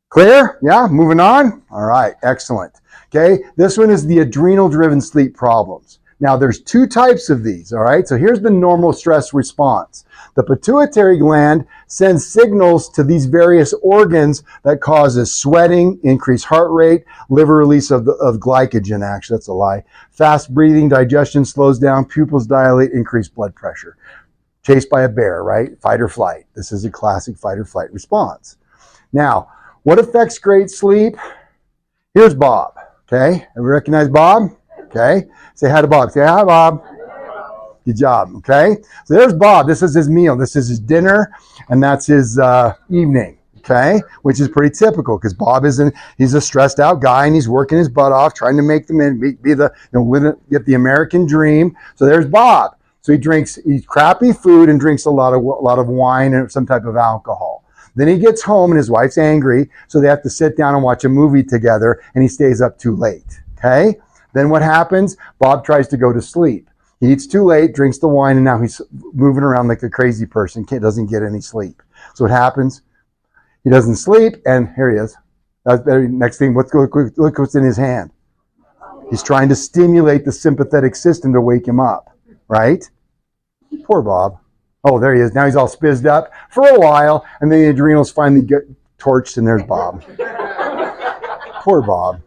Clear? Yeah, moving on? All right, excellent. Okay, this one is the adrenal-driven sleep problems. Now, there's two types of these, all right? So here's the normal stress response. The pituitary gland sends signals to these various organs that causes sweating, increased heart rate, liver release of glycogen, actually, that's a lie. Fast breathing, digestion slows down, pupils dilate, increased blood pressure. Chased by a bear, right? Fight or flight. This is a classic fight or flight response. Now, what affects great sleep? Here's Bob, okay? Everybody recognize Bob? Okay. Say hi to Bob. Say hi, Bob. Good job, okay? So there's Bob. This is his meal. This is his dinner, and that's his evening, okay? Which is pretty typical because Bob he's a stressed out guy and he's working his butt off trying to make get the American dream. So there's Bob. So he eats crappy food and drinks a lot of wine and some type of alcohol. Then he gets home and his wife's angry, so they have to sit down and watch a movie together, and he stays up too late, okay? Then what happens? Bob tries to go to sleep. He eats too late, drinks the wine, and now he's moving around like a crazy person, doesn't get any sleep. So what happens? He doesn't sleep, and here he is. Next thing, look what's in his hand. He's trying to stimulate the sympathetic system to wake him up, right? Poor Bob. Oh, there he is. Now he's all spizzed up for a while, and then the adrenals finally get torched, and there's Bob. Poor Bob.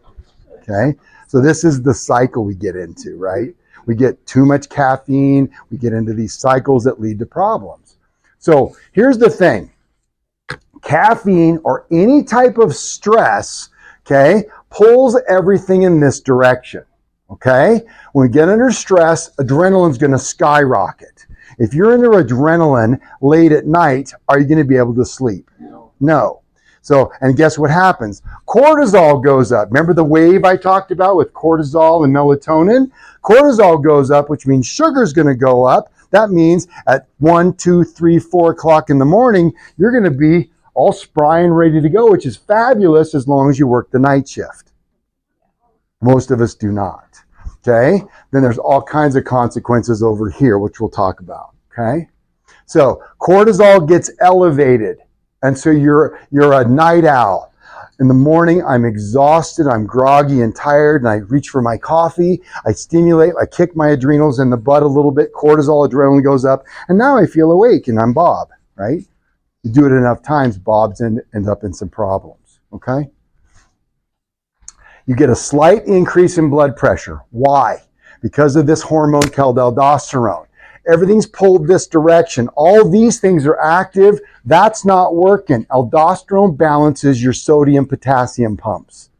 Okay? So this is the cycle we get into, right? We get too much caffeine. We get into these cycles that lead to problems. So here's the thing. Caffeine or any type of stress, okay, pulls everything in this direction, okay? When we get under stress, adrenaline's going to skyrocket. If you're under adrenaline late at night, are you going to be able to sleep? No. So, and guess what happens? Cortisol goes up. Remember the wave I talked about with cortisol and melatonin? Cortisol goes up, which means sugar's going to go up. That means at 1, 2, 3, 4 o'clock in the morning, you're going to be all spry and ready to go, which is fabulous as long as you work the night shift. Most of us do not. Okay? Then there's all kinds of consequences over here, which we'll talk about. Okay? So cortisol gets elevated. And so you're a night owl. In the morning, I'm exhausted, I'm groggy and tired, and I reach for my coffee, I stimulate, I kick my adrenals in the butt a little bit, cortisol, adrenaline goes up, and now I feel awake and I'm Bob, right? You do it enough times, Bob's ends up in some problems, okay? You get a slight increase in blood pressure. Why? Because of this hormone called aldosterone. Everything's pulled this direction. All these things are active. That's not working. Aldosterone balances your sodium-potassium pumps.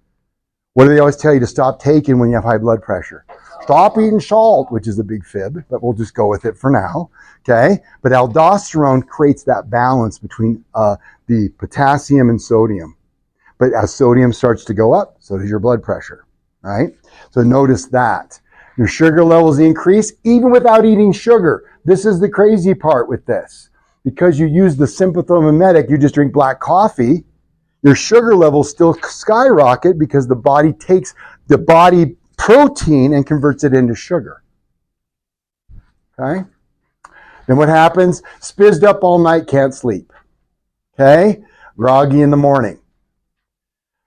What do they always tell you to stop taking when you have high blood pressure? Stop eating salt, which is a big fib, but we'll just go with it for now. Okay? But aldosterone creates that balance between the potassium and sodium. But as sodium starts to go up, so does your blood pressure. Right? So notice that. Your sugar levels increase even without eating sugar. This is the crazy part with this. because you use the sympathomimetic, you just drink black coffee, your sugar levels still skyrocket because the body takes the body protein and converts it into sugar. Okay? Then what happens? Spizzed up all night, can't sleep. Okay? Groggy in the morning.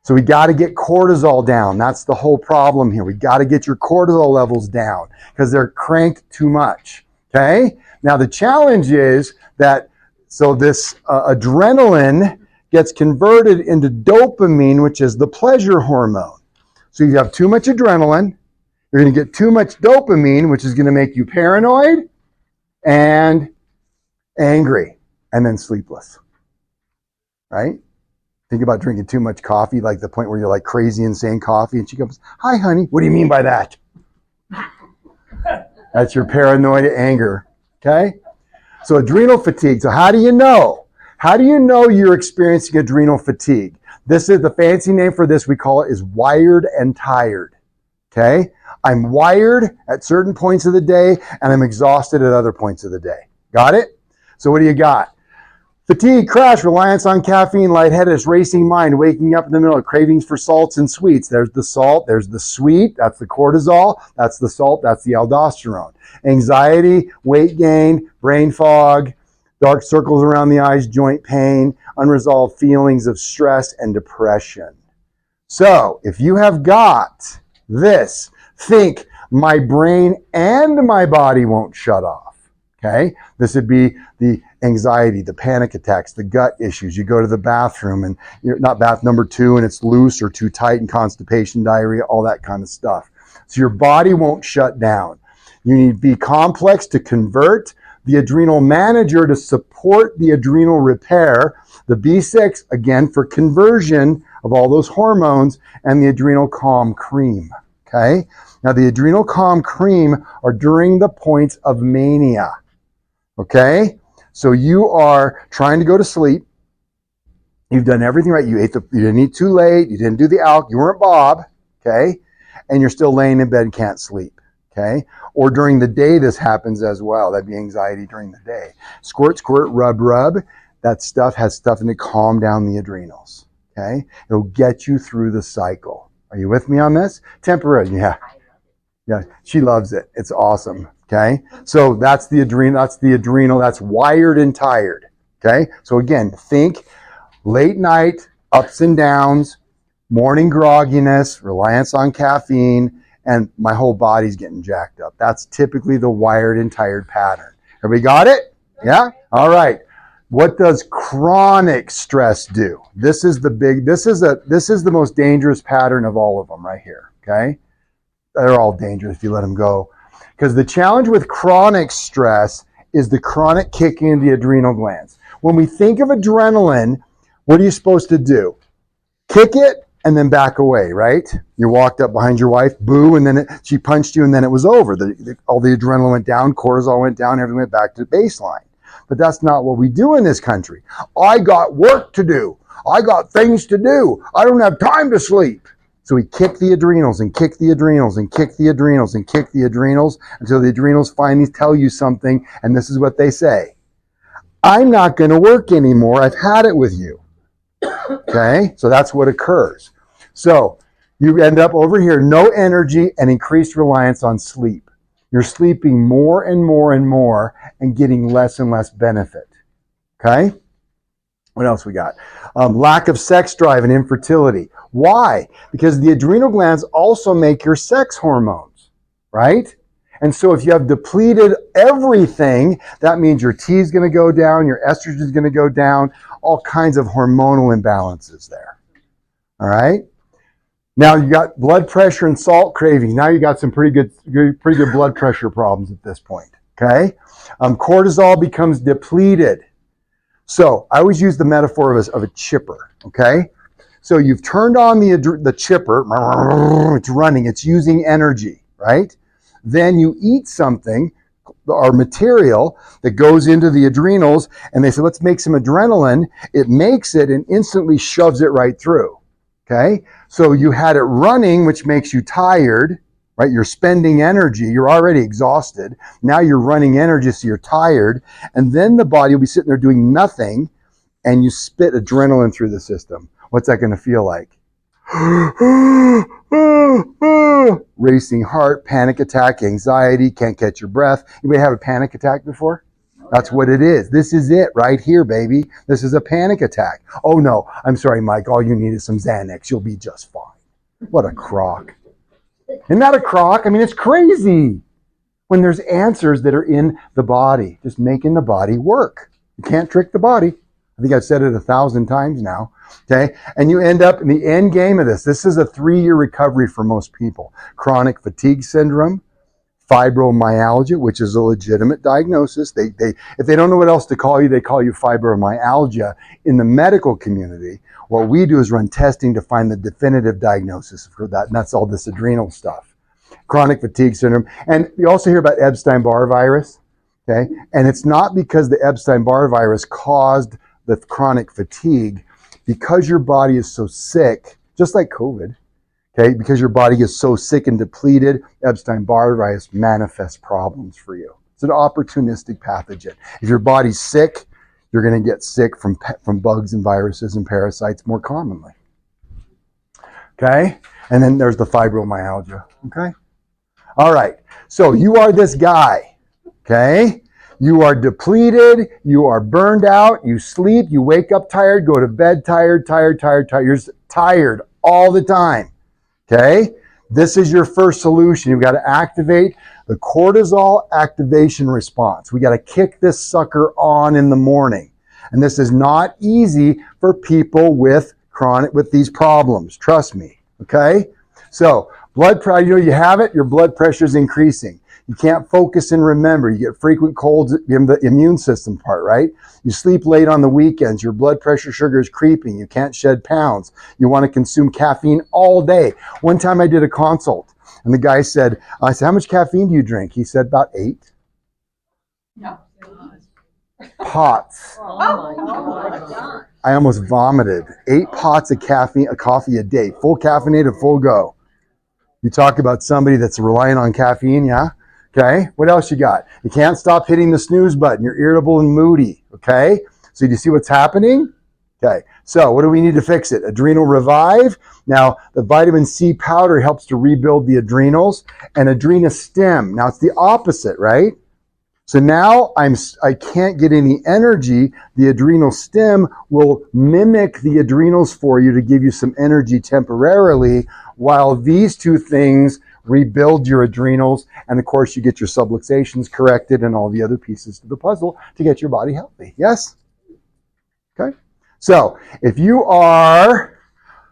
So we got to get cortisol down. That's the whole problem here. We got to get your cortisol levels down because they're cranked too much. Okay? Now the challenge is that, so this adrenaline gets converted into dopamine, which is the pleasure hormone. So you have too much adrenaline, you're going to get too much dopamine, which is going to make you paranoid and angry and then sleepless. Right? Think about drinking too much coffee, like the point where you're like crazy, insane coffee, and she comes, "Hi, honey, what do you mean by that?" That's your paranoid anger, okay? So adrenal fatigue. So how do you know? How do you know you're experiencing adrenal fatigue? This is the fancy name for this, we call it, is wired and tired, okay? I'm wired at certain points of the day, and I'm exhausted at other points of the day. Got it? So what do you got? Fatigue, crash, reliance on caffeine, lightheadedness, racing mind, waking up in the middle of cravings for salts and sweets. There's the salt, there's the sweet, that's the cortisol, that's the salt, that's the aldosterone. Anxiety, weight gain, brain fog, dark circles around the eyes, joint pain, unresolved feelings of stress and depression. So, if you have got this, think my brain and my body won't shut off. Okay? This would be the anxiety, the panic attacks, the gut issues. You go to the bathroom and you're not bath number 2 and it's loose or too tight and constipation, diarrhea, all that kind of stuff. So your body won't shut down. You need B complex to convert, the adrenal manager to support the adrenal repair, the B6, again, for conversion of all those hormones, and the adrenal calm cream. Okay? Now the adrenal calm cream are during the points of mania. Okay? So you are trying to go to sleep. You've done everything right. You didn't eat too late. You didn't do the alk. You weren't Bob. Okay? And you're still laying in bed and can't sleep. Okay? Or during the day, this happens as well. That'd be anxiety during the day. Squirt, squirt, rub, rub. That stuff has stuff in it to calm down the adrenals. Okay? It'll get you through the cycle. Are you with me on this? Temporary. Yeah. Yeah. She loves it. It's awesome. Okay? So that's the adrenal. That's wired and tired. Okay? So again, think late night, ups and downs, morning grogginess, reliance on caffeine, and my whole body's getting jacked up. That's typically the wired and tired pattern. Everybody got it? Yeah? All right. What does chronic stress do? This is the most dangerous pattern of all of them right here. Okay? They're all dangerous if you let them go. Because the challenge with chronic stress is the chronic kicking of the adrenal glands. When we think of adrenaline, what are you supposed to do? Kick it and then back away, right? You walked up behind your wife, boo, and then she punched you and then it was over. All the adrenaline went down, cortisol went down, everything went back to the baseline. But that's not what we do in this country. I got work to do. I got things to do. I don't have time to sleep. So we kick the adrenals and kick the adrenals and kick the adrenals and kick the adrenals until the adrenals finally tell you something, and this is what they say. I'm not going to work anymore. I've had it with you. Okay? So that's what occurs. So you end up over here, no energy and increased reliance on sleep. You're sleeping more and more and more and getting less and less benefit. Okay? What else we got? Lack of sex drive and infertility. Why? Because the adrenal glands also make your sex hormones, right? And so if you have depleted everything, that means your T is going to go down, your estrogen is going to go down, all kinds of hormonal imbalances there. All right? Now you got blood pressure and salt cravings. Now you got some pretty good blood pressure problems at this point. Okay? Cortisol becomes depleted. So I always use the metaphor of a chipper, okay? So you've turned on the chipper, it's running, it's using energy, right? Then you eat something, or material, that goes into the adrenals, and they say, let's make some adrenaline. It makes it and instantly shoves it right through, okay? So you had it running, which makes you tired, right? You're spending energy. You're already exhausted. Now you're running energy, so you're tired. And then the body will be sitting there doing nothing, and you spit adrenaline through the system. What's that going to feel like? Racing heart, panic attack, anxiety, can't catch your breath. Anybody have a panic attack before? That's what it is. This is it right here, baby. This is a panic attack. Oh no, I'm sorry, Mike. All you need is some Xanax. You'll be just fine. What a crock. Isn't that a crock? I mean, it's crazy when there's answers that are in the body, just making the body work. You can't trick the body. I think I've said it 1,000 times now. Okay. And you end up in the end game of this. This is a 3-year recovery for most people. Chronic fatigue syndrome, fibromyalgia, which is a legitimate diagnosis. If they don't know what else to call you, they call you fibromyalgia in the medical community. What we do is run testing to find the definitive diagnosis for that. And that's all this adrenal stuff. Chronic fatigue syndrome. And you also hear about Epstein-Barr virus. Okay. And it's not because the Epstein-Barr virus caused the chronic fatigue, because your body is so sick, just like COVID, okay, because your body is so sick and depleted, Epstein-Barr virus manifests problems for you. It's an opportunistic pathogen. If your body's sick, you're going to get sick from bugs and viruses and parasites more commonly. Okay? And then there's the fibromyalgia. Okay? All right. So you are this guy. Okay? You are depleted, you are burned out, you sleep, you wake up tired, go to bed tired. You're tired all the time. Okay? This is your first solution. You've got to activate the cortisol activation response. We got to kick this sucker on in the morning. And this is not easy for people with these problems. Trust me. Okay? So, blood pressure, you have it, your blood pressure is increasing. You can't focus and remember. You get frequent colds in the immune system part, right? You sleep late on the weekends. Your blood pressure sugar is creeping. You can't shed pounds. You want to consume caffeine all day. One time I did a consult, and the guy said, I said, how much caffeine do you drink? He said, about 8. No. Pots. Oh my God. I almost vomited. 8 pots of coffee a day. Full caffeinated, full go. You talk about somebody that's relying on caffeine, yeah? Okay, what else you got? You can't stop hitting the snooze button. You're irritable and moody, okay? So do you see what's happening? Okay, so what do we need to fix it? Adrenal Revive. Now, the vitamin C powder helps to rebuild the adrenals, and Adrenostem. Now, it's the opposite, right? So now I can't get any energy. The adrenal stem will mimic the adrenals for you to give you some energy temporarily, while these two things rebuild your adrenals, and of course you get your subluxations corrected and all the other pieces to the puzzle to get your body healthy. Yes? Okay? So, if you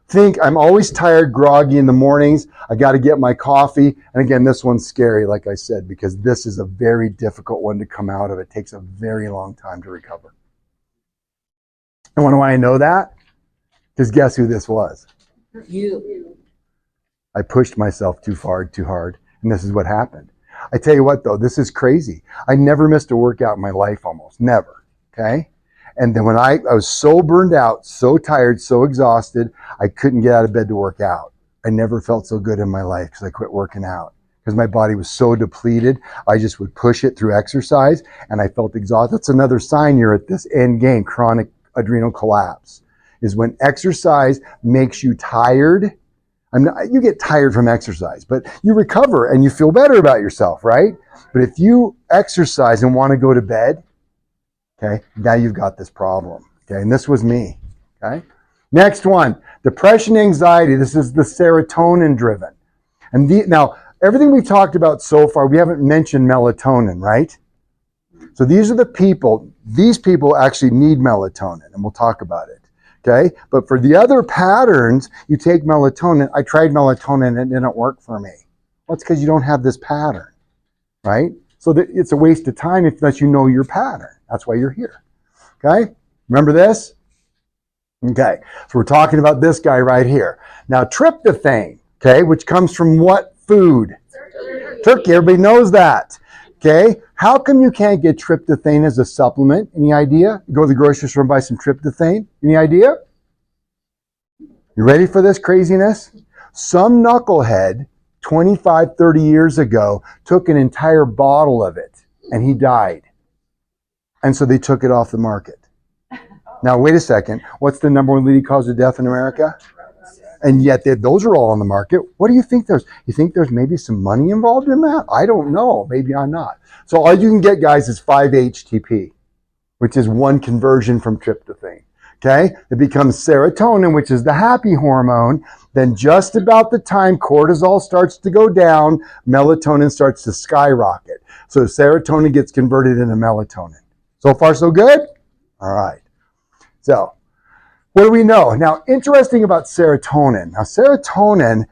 think I'm always tired, groggy in the mornings, I got to get my coffee, and again, this one's scary, like I said, because this is a very difficult one to come out of. It takes a very long time to recover. And why do I know that? Because guess who this was? You. I pushed myself too far, too hard, and this is what happened. I tell you what, though, this is crazy. I never missed a workout in my life, almost. Never. Okay? And then when I was so burned out, so tired, so exhausted, I couldn't get out of bed to work out. I never felt so good in my life because I quit working out. Because my body was so depleted, I just would push it through exercise, and I felt exhausted. That's another sign you're at this end game, chronic adrenal collapse, is when exercise makes you tired. You get tired from exercise, but you recover and you feel better about yourself, right? But if you exercise and want to go to bed, okay, now you've got this problem. Okay, and this was me. Okay, next one, depression, anxiety. This is the serotonin driven. And now everything we've talked about so far, we haven't mentioned melatonin, right? So these are the people. These people actually need melatonin, and we'll talk about it. Okay, but for the other patterns, you take melatonin. I tried melatonin and it didn't work for me. Well, it's because you don't have this pattern, right? So it's a waste of time unless you know your pattern. That's why you're here. Okay, remember this? Okay, so we're talking about this guy right here. Now, tryptophan, okay, which comes from what food? Turkey. Everybody knows that. Okay, how come you can't get tryptophan as a supplement? Any idea? You go to the grocery store and buy some tryptophan. Any idea? You ready for this craziness? Some knucklehead 25, 30 years ago, took an entire bottle of it, and he died. And so they took it off the market. Now, wait a second. What's the number one leading cause of death in America? And yet those are all on the market. What do you think you think there's maybe some money involved in that? I don't know. Maybe I'm not. So all you can get, guys, is 5-HTP, which is one conversion from tryptophan. Okay? It becomes serotonin, which is the happy hormone. Then just about the time cortisol starts to go down, melatonin starts to skyrocket. So serotonin gets converted into melatonin. So far, so good? All right. So what do we know? Now, interesting about serotonin. Now, serotonin,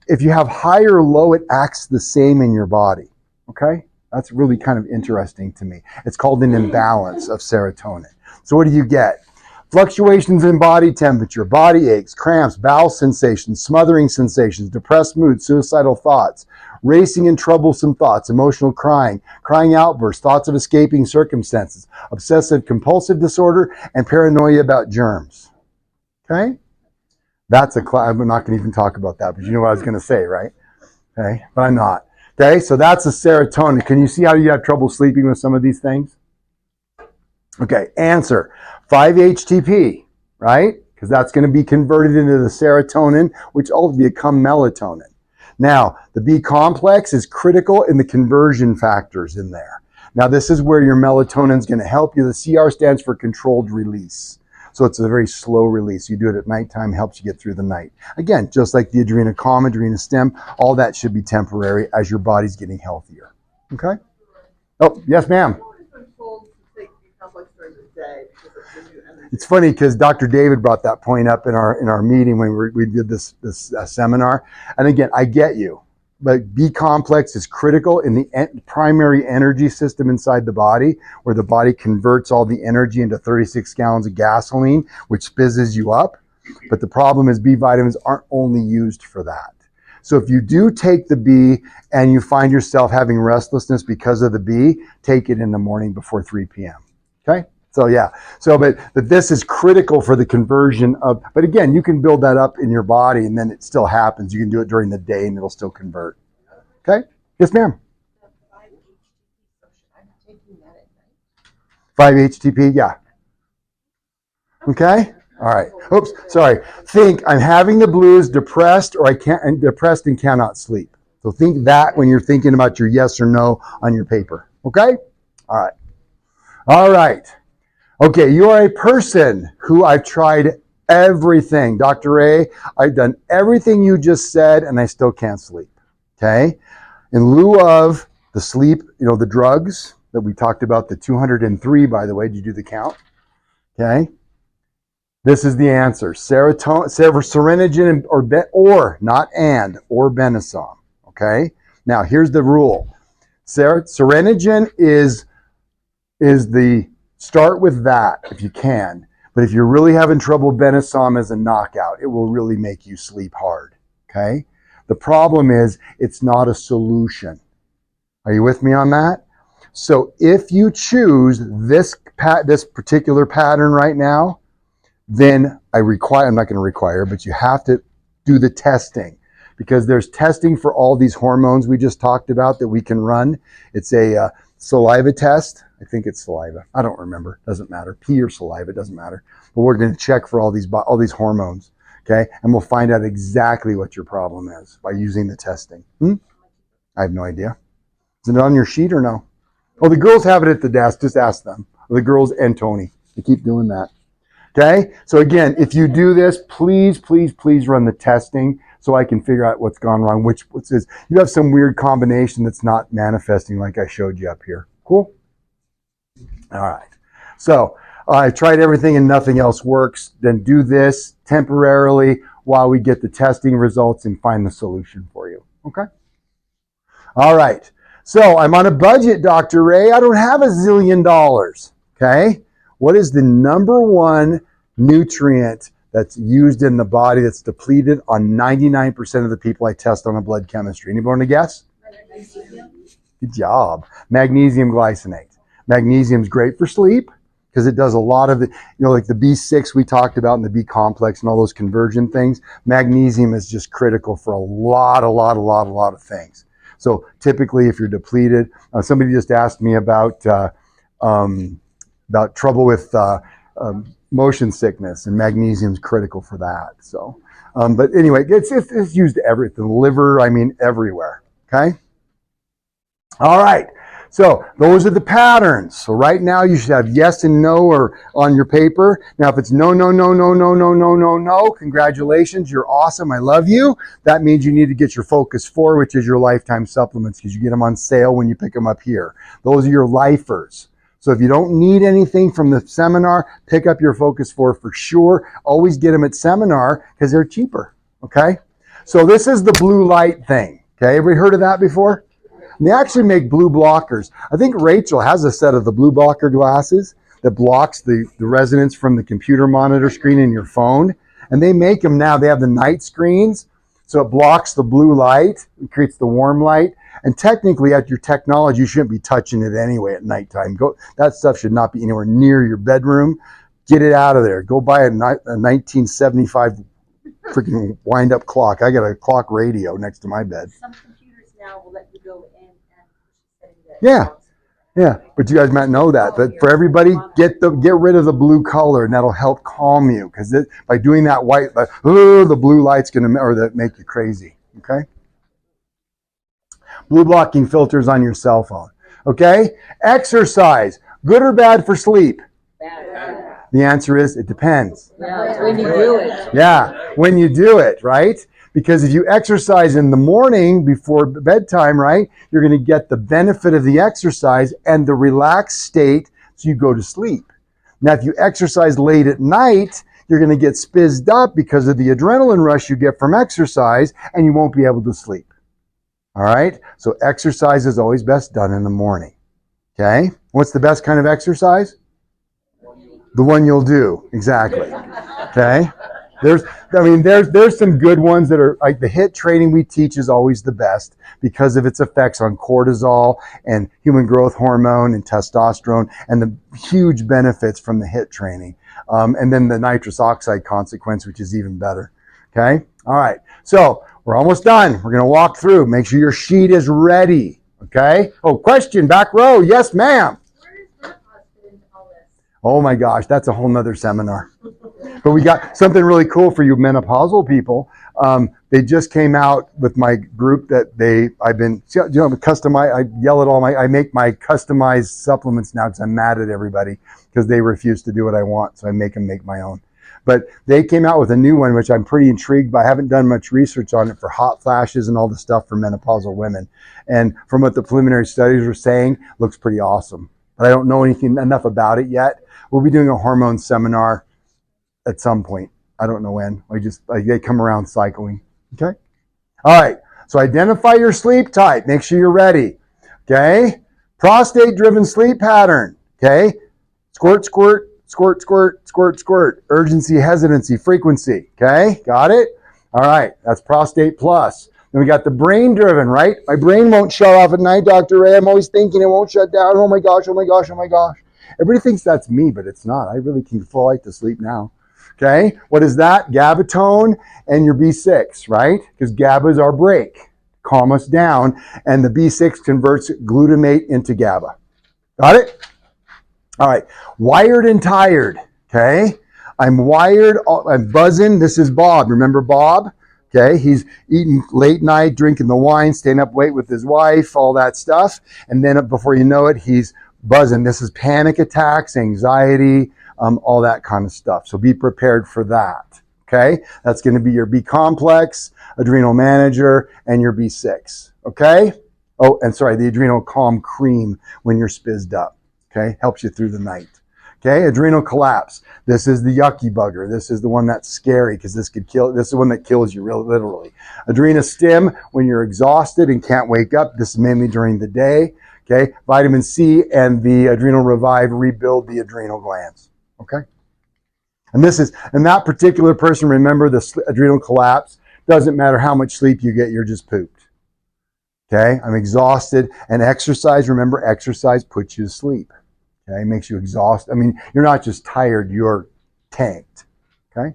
if you have high or low, it acts the same in your body. Okay? That's really kind of interesting to me. It's called an imbalance of serotonin. So what do you get? Fluctuations in body temperature, body aches, cramps, bowel sensations, smothering sensations, depressed mood, suicidal thoughts, racing and troublesome thoughts, emotional crying, crying outbursts, thoughts of escaping circumstances, obsessive compulsive disorder, and paranoia about germs. Okay? That's I'm not going to even talk about that, but you know what I was going to say, right? Okay? But I'm not. Okay? So that's the serotonin. Can you see how you have trouble sleeping with some of these things? Okay, answer. 5-HTP, right? Because that's going to be converted into the serotonin, which ultimately become melatonin. Now, the B complex is critical in the conversion factors in there. Now, this is where your melatonin is going to help you. The CR stands for controlled release. So it's a very slow release. You do it at nighttime, helps you get through the night. Again, just like the adrenochrome, adrenostem, all that should be temporary as your body's getting healthier. Okay? Oh, yes, ma'am. It's funny because Dr. David brought that point up in our meeting when we did this seminar. And again, I get you, but B complex is critical in the primary energy system inside the body, where the body converts all the energy into 36 gallons of gasoline, which fizzes you up. But the problem is B vitamins aren't only used for that. So if you do take the B and you find yourself having restlessness because of the B, take it in the morning before 3 p.m. Okay? So yeah, but this is critical for the conversion of, but again, you can build that up in your body and then it still happens. You can do it during the day and it'll still convert. Okay? Yes, ma'am. 5-HTP, yeah. Okay? All right. Oops, sorry. Think, I'm having the blues, depressed, or depressed and cannot sleep. So think that when you're thinking about your yes or no on your paper. Okay? All right. All right. Okay, you are a person who I've tried everything. Dr. Ray, I've done everything you just said, and I still can't sleep. Okay? In lieu of the sleep, the drugs that we talked about, the 203, by the way, did you do the count? Okay? This is the answer. Serotonin, or Benasom. Okay? Now, here's the rule. Serotonin is the, start with that if you can. But if you're really having trouble, Benasom is a knockout. It will really make you sleep hard. Okay? The problem is it's not a solution. Are you with me on that? So if you choose this particular pattern right now, then I'm not going to require, but you have to do the testing, because there's testing for all these hormones we just talked about that we can run. It's a saliva test. I think it's saliva. I don't remember. Doesn't matter. Pee or saliva, doesn't matter. But we're going to check for all these hormones, okay? And we'll find out exactly what your problem is by using the testing. I have no idea. Is it on your sheet or no? Oh, the girls have it at the desk. Just ask them. The girls and Tony. They keep doing that. Okay? So again, if you do this, please, please, please run the testing so I can figure out what's gone wrong. Which is, you have some weird combination that's not manifesting like I showed you up here. Cool? All right. So I tried everything and nothing else works. Then do this temporarily while we get the testing results and find the solution for you. Okay? All right. So I'm on a budget, Dr. Ray. I don't have $1 zillion. Okay? What is the number one nutrient that's used in the body that's depleted on 99% of the people I test on a blood chemistry? Anybody want to guess? Magnesium. Good job. Magnesium glycinate. Magnesium is great for sleep. because it does a lot of the, like the B6 we talked about and the B complex and all those conversion things. Magnesium is just critical for a lot of things. So typically if you're depleted, somebody just asked me about trouble with motion sickness, and magnesium is critical for that. So, but anyway, it's used everything, the liver, everywhere. Okay. All right. So those are the patterns. So right now you should have yes and no or on your paper. Now if it's no, congratulations, you're awesome, I love you. That means you need to get your Focus 4, which is your lifetime supplements, because you get them on sale when you pick them up here. Those are your lifers. So if you don't need anything from the seminar, pick up your Focus 4 for sure. Always get them at seminar because they're cheaper. Okay. So this is the blue light thing. Okay. Everybody heard of that before? And they actually make blue blockers. I think Rachel has a set of the blue blocker glasses that blocks the resonance from the computer monitor screen in your phone. And they make them now. They have the night screens. So it blocks the blue light. It creates the warm light. And technically at your technology, you shouldn't be touching it anyway at nighttime. That stuff should not be anywhere near your bedroom. Get it out of there. Go buy a 1975 freaking wind-up clock. I got a clock radio next to my bed. Some computers now will let you go in and push the setting. Yeah, but you guys might know that. But for everybody, get rid of the blue color, and that'll help calm you. Because by doing that white, the blue light's gonna make you crazy. Okay. Blue blocking filters on your cell phone. Okay. Exercise, good or bad for sleep? Bad. The answer is it depends. Yeah, when you do it. Yeah, when you do it, right? Because if you exercise in the morning before bedtime, right, you're going to get the benefit of the exercise and the relaxed state, so you go to sleep. Now, if you exercise late at night, you're going to get spizzed up because of the adrenaline rush you get from exercise, and you won't be able to sleep. All right? So exercise is always best done in the morning. Okay? What's the best kind of exercise? The one you'll do. Exactly. Okay? There's some good ones that are like the HIIT training we teach is always the best because of its effects on cortisol and human growth hormone and testosterone and the huge benefits from the HIIT training. And then the nitrous oxide consequence, which is even better. Okay? All right. So we're almost done. We're going to walk through. Make sure your sheet is ready. Okay? Oh, question, back row. Yes, ma'am. Where does menopause fit into all this? Oh my gosh, that's a whole nother seminar. But we got something really cool for you menopausal people. They just came out with my group that I make my customized supplements now because I'm mad at everybody because they refuse to do what I want. So I make them make my own. But they came out with a new one, which I'm pretty intrigued by. I haven't done much research on it for hot flashes and all the stuff for menopausal women. And from what the preliminary studies were saying, looks pretty awesome. But I don't know enough about it yet. We'll be doing a hormone seminar at some point. I don't know when. They come around cycling. Okay? All right. So identify your sleep type. Make sure you're ready. Okay? Prostate-driven sleep pattern. Okay? Squirt, squirt, squirt, squirt, squirt, squirt. Urgency, hesitancy, frequency. Okay? Got it? All right. That's prostate plus. Then we got the brain-driven, right? My brain won't shut off at night, Dr. Ray. I'm always thinking it won't shut down. Oh my gosh, oh my gosh, oh my gosh. Everybody thinks that's me, but it's not. I really can fall right to sleep now. Okay, what is that? GABAtone and your B6, right? Because GABA is our brake, calm us down, and the B6 converts glutamate into GABA. Got it? All right, wired and tired, okay? I'm wired, I'm buzzing. This is Bob. Remember Bob? Okay, he's eating late night, drinking the wine, staying up late with his wife, all that stuff. And then before you know it, he's buzzing. This is panic attacks, anxiety, all that kind of stuff. So be prepared for that. Okay, that's going to be your B complex, adrenal manager, and your B6. Okay. Oh, and sorry, the adrenal calm cream when you're spizzed up. Okay, helps you through the night. Okay, adrenal collapse. This is the yucky bugger. This is the one that's scary because this could kill. This is the one that kills you, literally. Adrenostim when you're exhausted and can't wake up. This is mainly during the day. Okay, vitamin C and the adrenal revive rebuild the adrenal glands. Okay, and that particular person. Remember, the adrenal collapse doesn't matter how much sleep you get. You're just pooped. Okay, I'm exhausted, and exercise. Remember, exercise puts you to sleep. Okay, makes you exhausted. I mean, you're not just tired, you're tanked. Okay?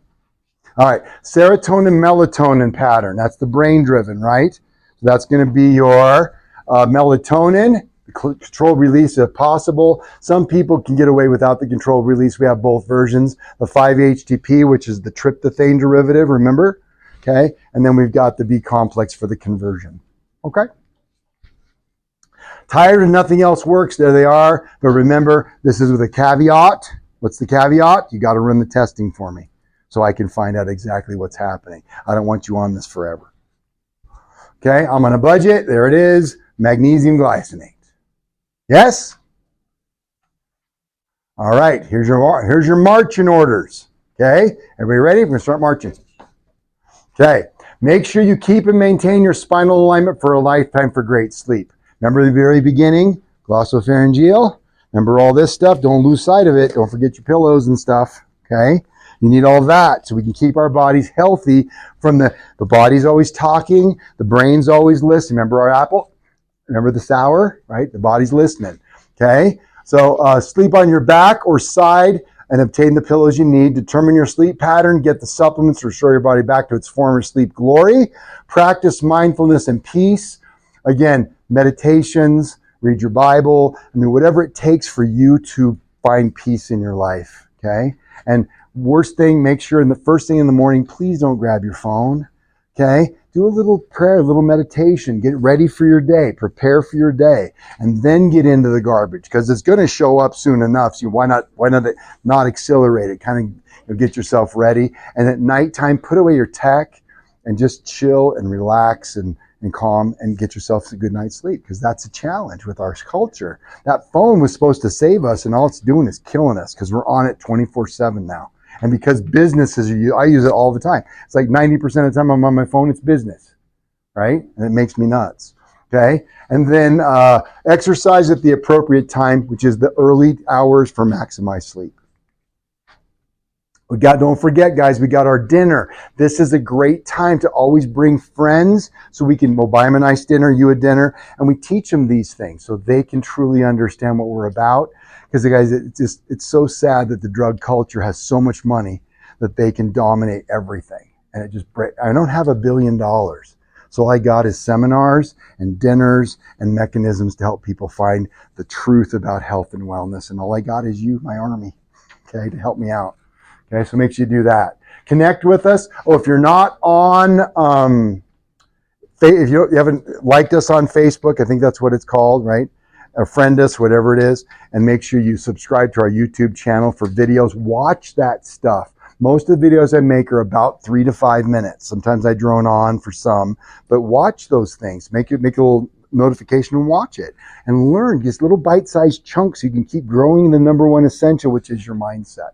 All right, serotonin melatonin pattern. That's the brain driven, right? So that's going to be your melatonin, controlled release if possible. Some people can get away without the controlled release. We have both versions. The 5-HTP, which is the tryptophan derivative, remember? Okay, and then we've got the B complex for the conversion. Okay? Tired and nothing else works, there they are. But remember, this is with a caveat. What's the caveat? You got to run the testing for me so I can find out exactly what's happening. I don't want you on this forever. Okay, I'm on a budget. There it is. Magnesium glycinate. Yes? All right, here's your marching orders. Okay, everybody ready? We're going to start marching. Okay, make sure you keep and maintain your spinal alignment for a lifetime for great sleep. Remember the very beginning, glossopharyngeal? Remember all this stuff? Don't lose sight of it. Don't forget your pillows and stuff, okay? You need all that so we can keep our bodies healthy from the body's always talking, the brain's always listening. Remember our apple? Remember the sour, right? The body's listening, okay? So sleep on your back or side and obtain the pillows you need. Determine your sleep pattern. Get the supplements to restore your body back to its former sleep glory. Practice mindfulness and peace. Again, meditations, read your Bible. I mean, whatever it takes for you to find peace in your life, okay? And worst thing, make sure in the first thing in the morning, please don't grab your phone, okay? Do a little prayer, a little meditation. Get ready for your day. Prepare for your day. And then get into the garbage because it's going to show up soon enough. So why not accelerate it? Kind of get yourself ready. And at nighttime, put away your tech and just chill and relax and calm and get yourself a good night's sleep because that's a challenge with our culture. That phone was supposed to save us and all it's doing is killing us because we're on it 24/7 now. And because businesses, I use it all the time. It's like 90% of the time I'm on my phone, it's business, right? And it makes me nuts, okay? And then exercise at the appropriate time, which is the early hours for maximized sleep. Don't forget, guys, we got our dinner. This is a great time to always bring friends so we'll buy them a nice dinner, you a dinner, and we teach them these things so they can truly understand what we're about. Because, guys, it's so sad that the drug culture has so much money that they can dominate everything. And I don't have $1 billion. So all I got is seminars and dinners and mechanisms to help people find the truth about health and wellness. And all I got is you, my army, okay, to help me out. Okay, so make sure you do that. Connect with us. Oh, if you're not on, if you haven't liked us on Facebook, I think that's what it's called, right? Or friend us, whatever it is. And make sure you subscribe to our YouTube channel for videos. Watch that stuff. Most of the videos I make are about 3 to 5 minutes. Sometimes I drone on for some, but watch those things. Make a little notification and watch it. And learn just little bite-sized chunks so you can keep growing the number one essential, which is your mindset.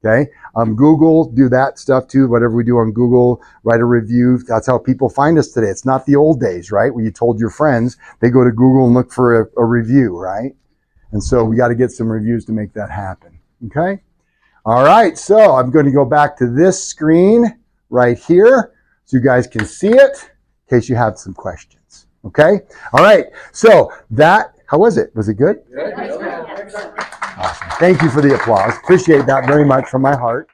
Okay, Google, do that stuff too. Whatever we do on Google, write a review. That's how people find us today. It's not the old days, right? Where you told your friends, they go to Google and look for a review, right? And so we got to get some reviews to make that happen. Okay. All right. So I'm going to go back to this screen right here so you guys can see it in case you have some questions. Okay. All right. So how was it? Was it good? Good. Awesome. Thank you for the applause. Appreciate that very much from my heart.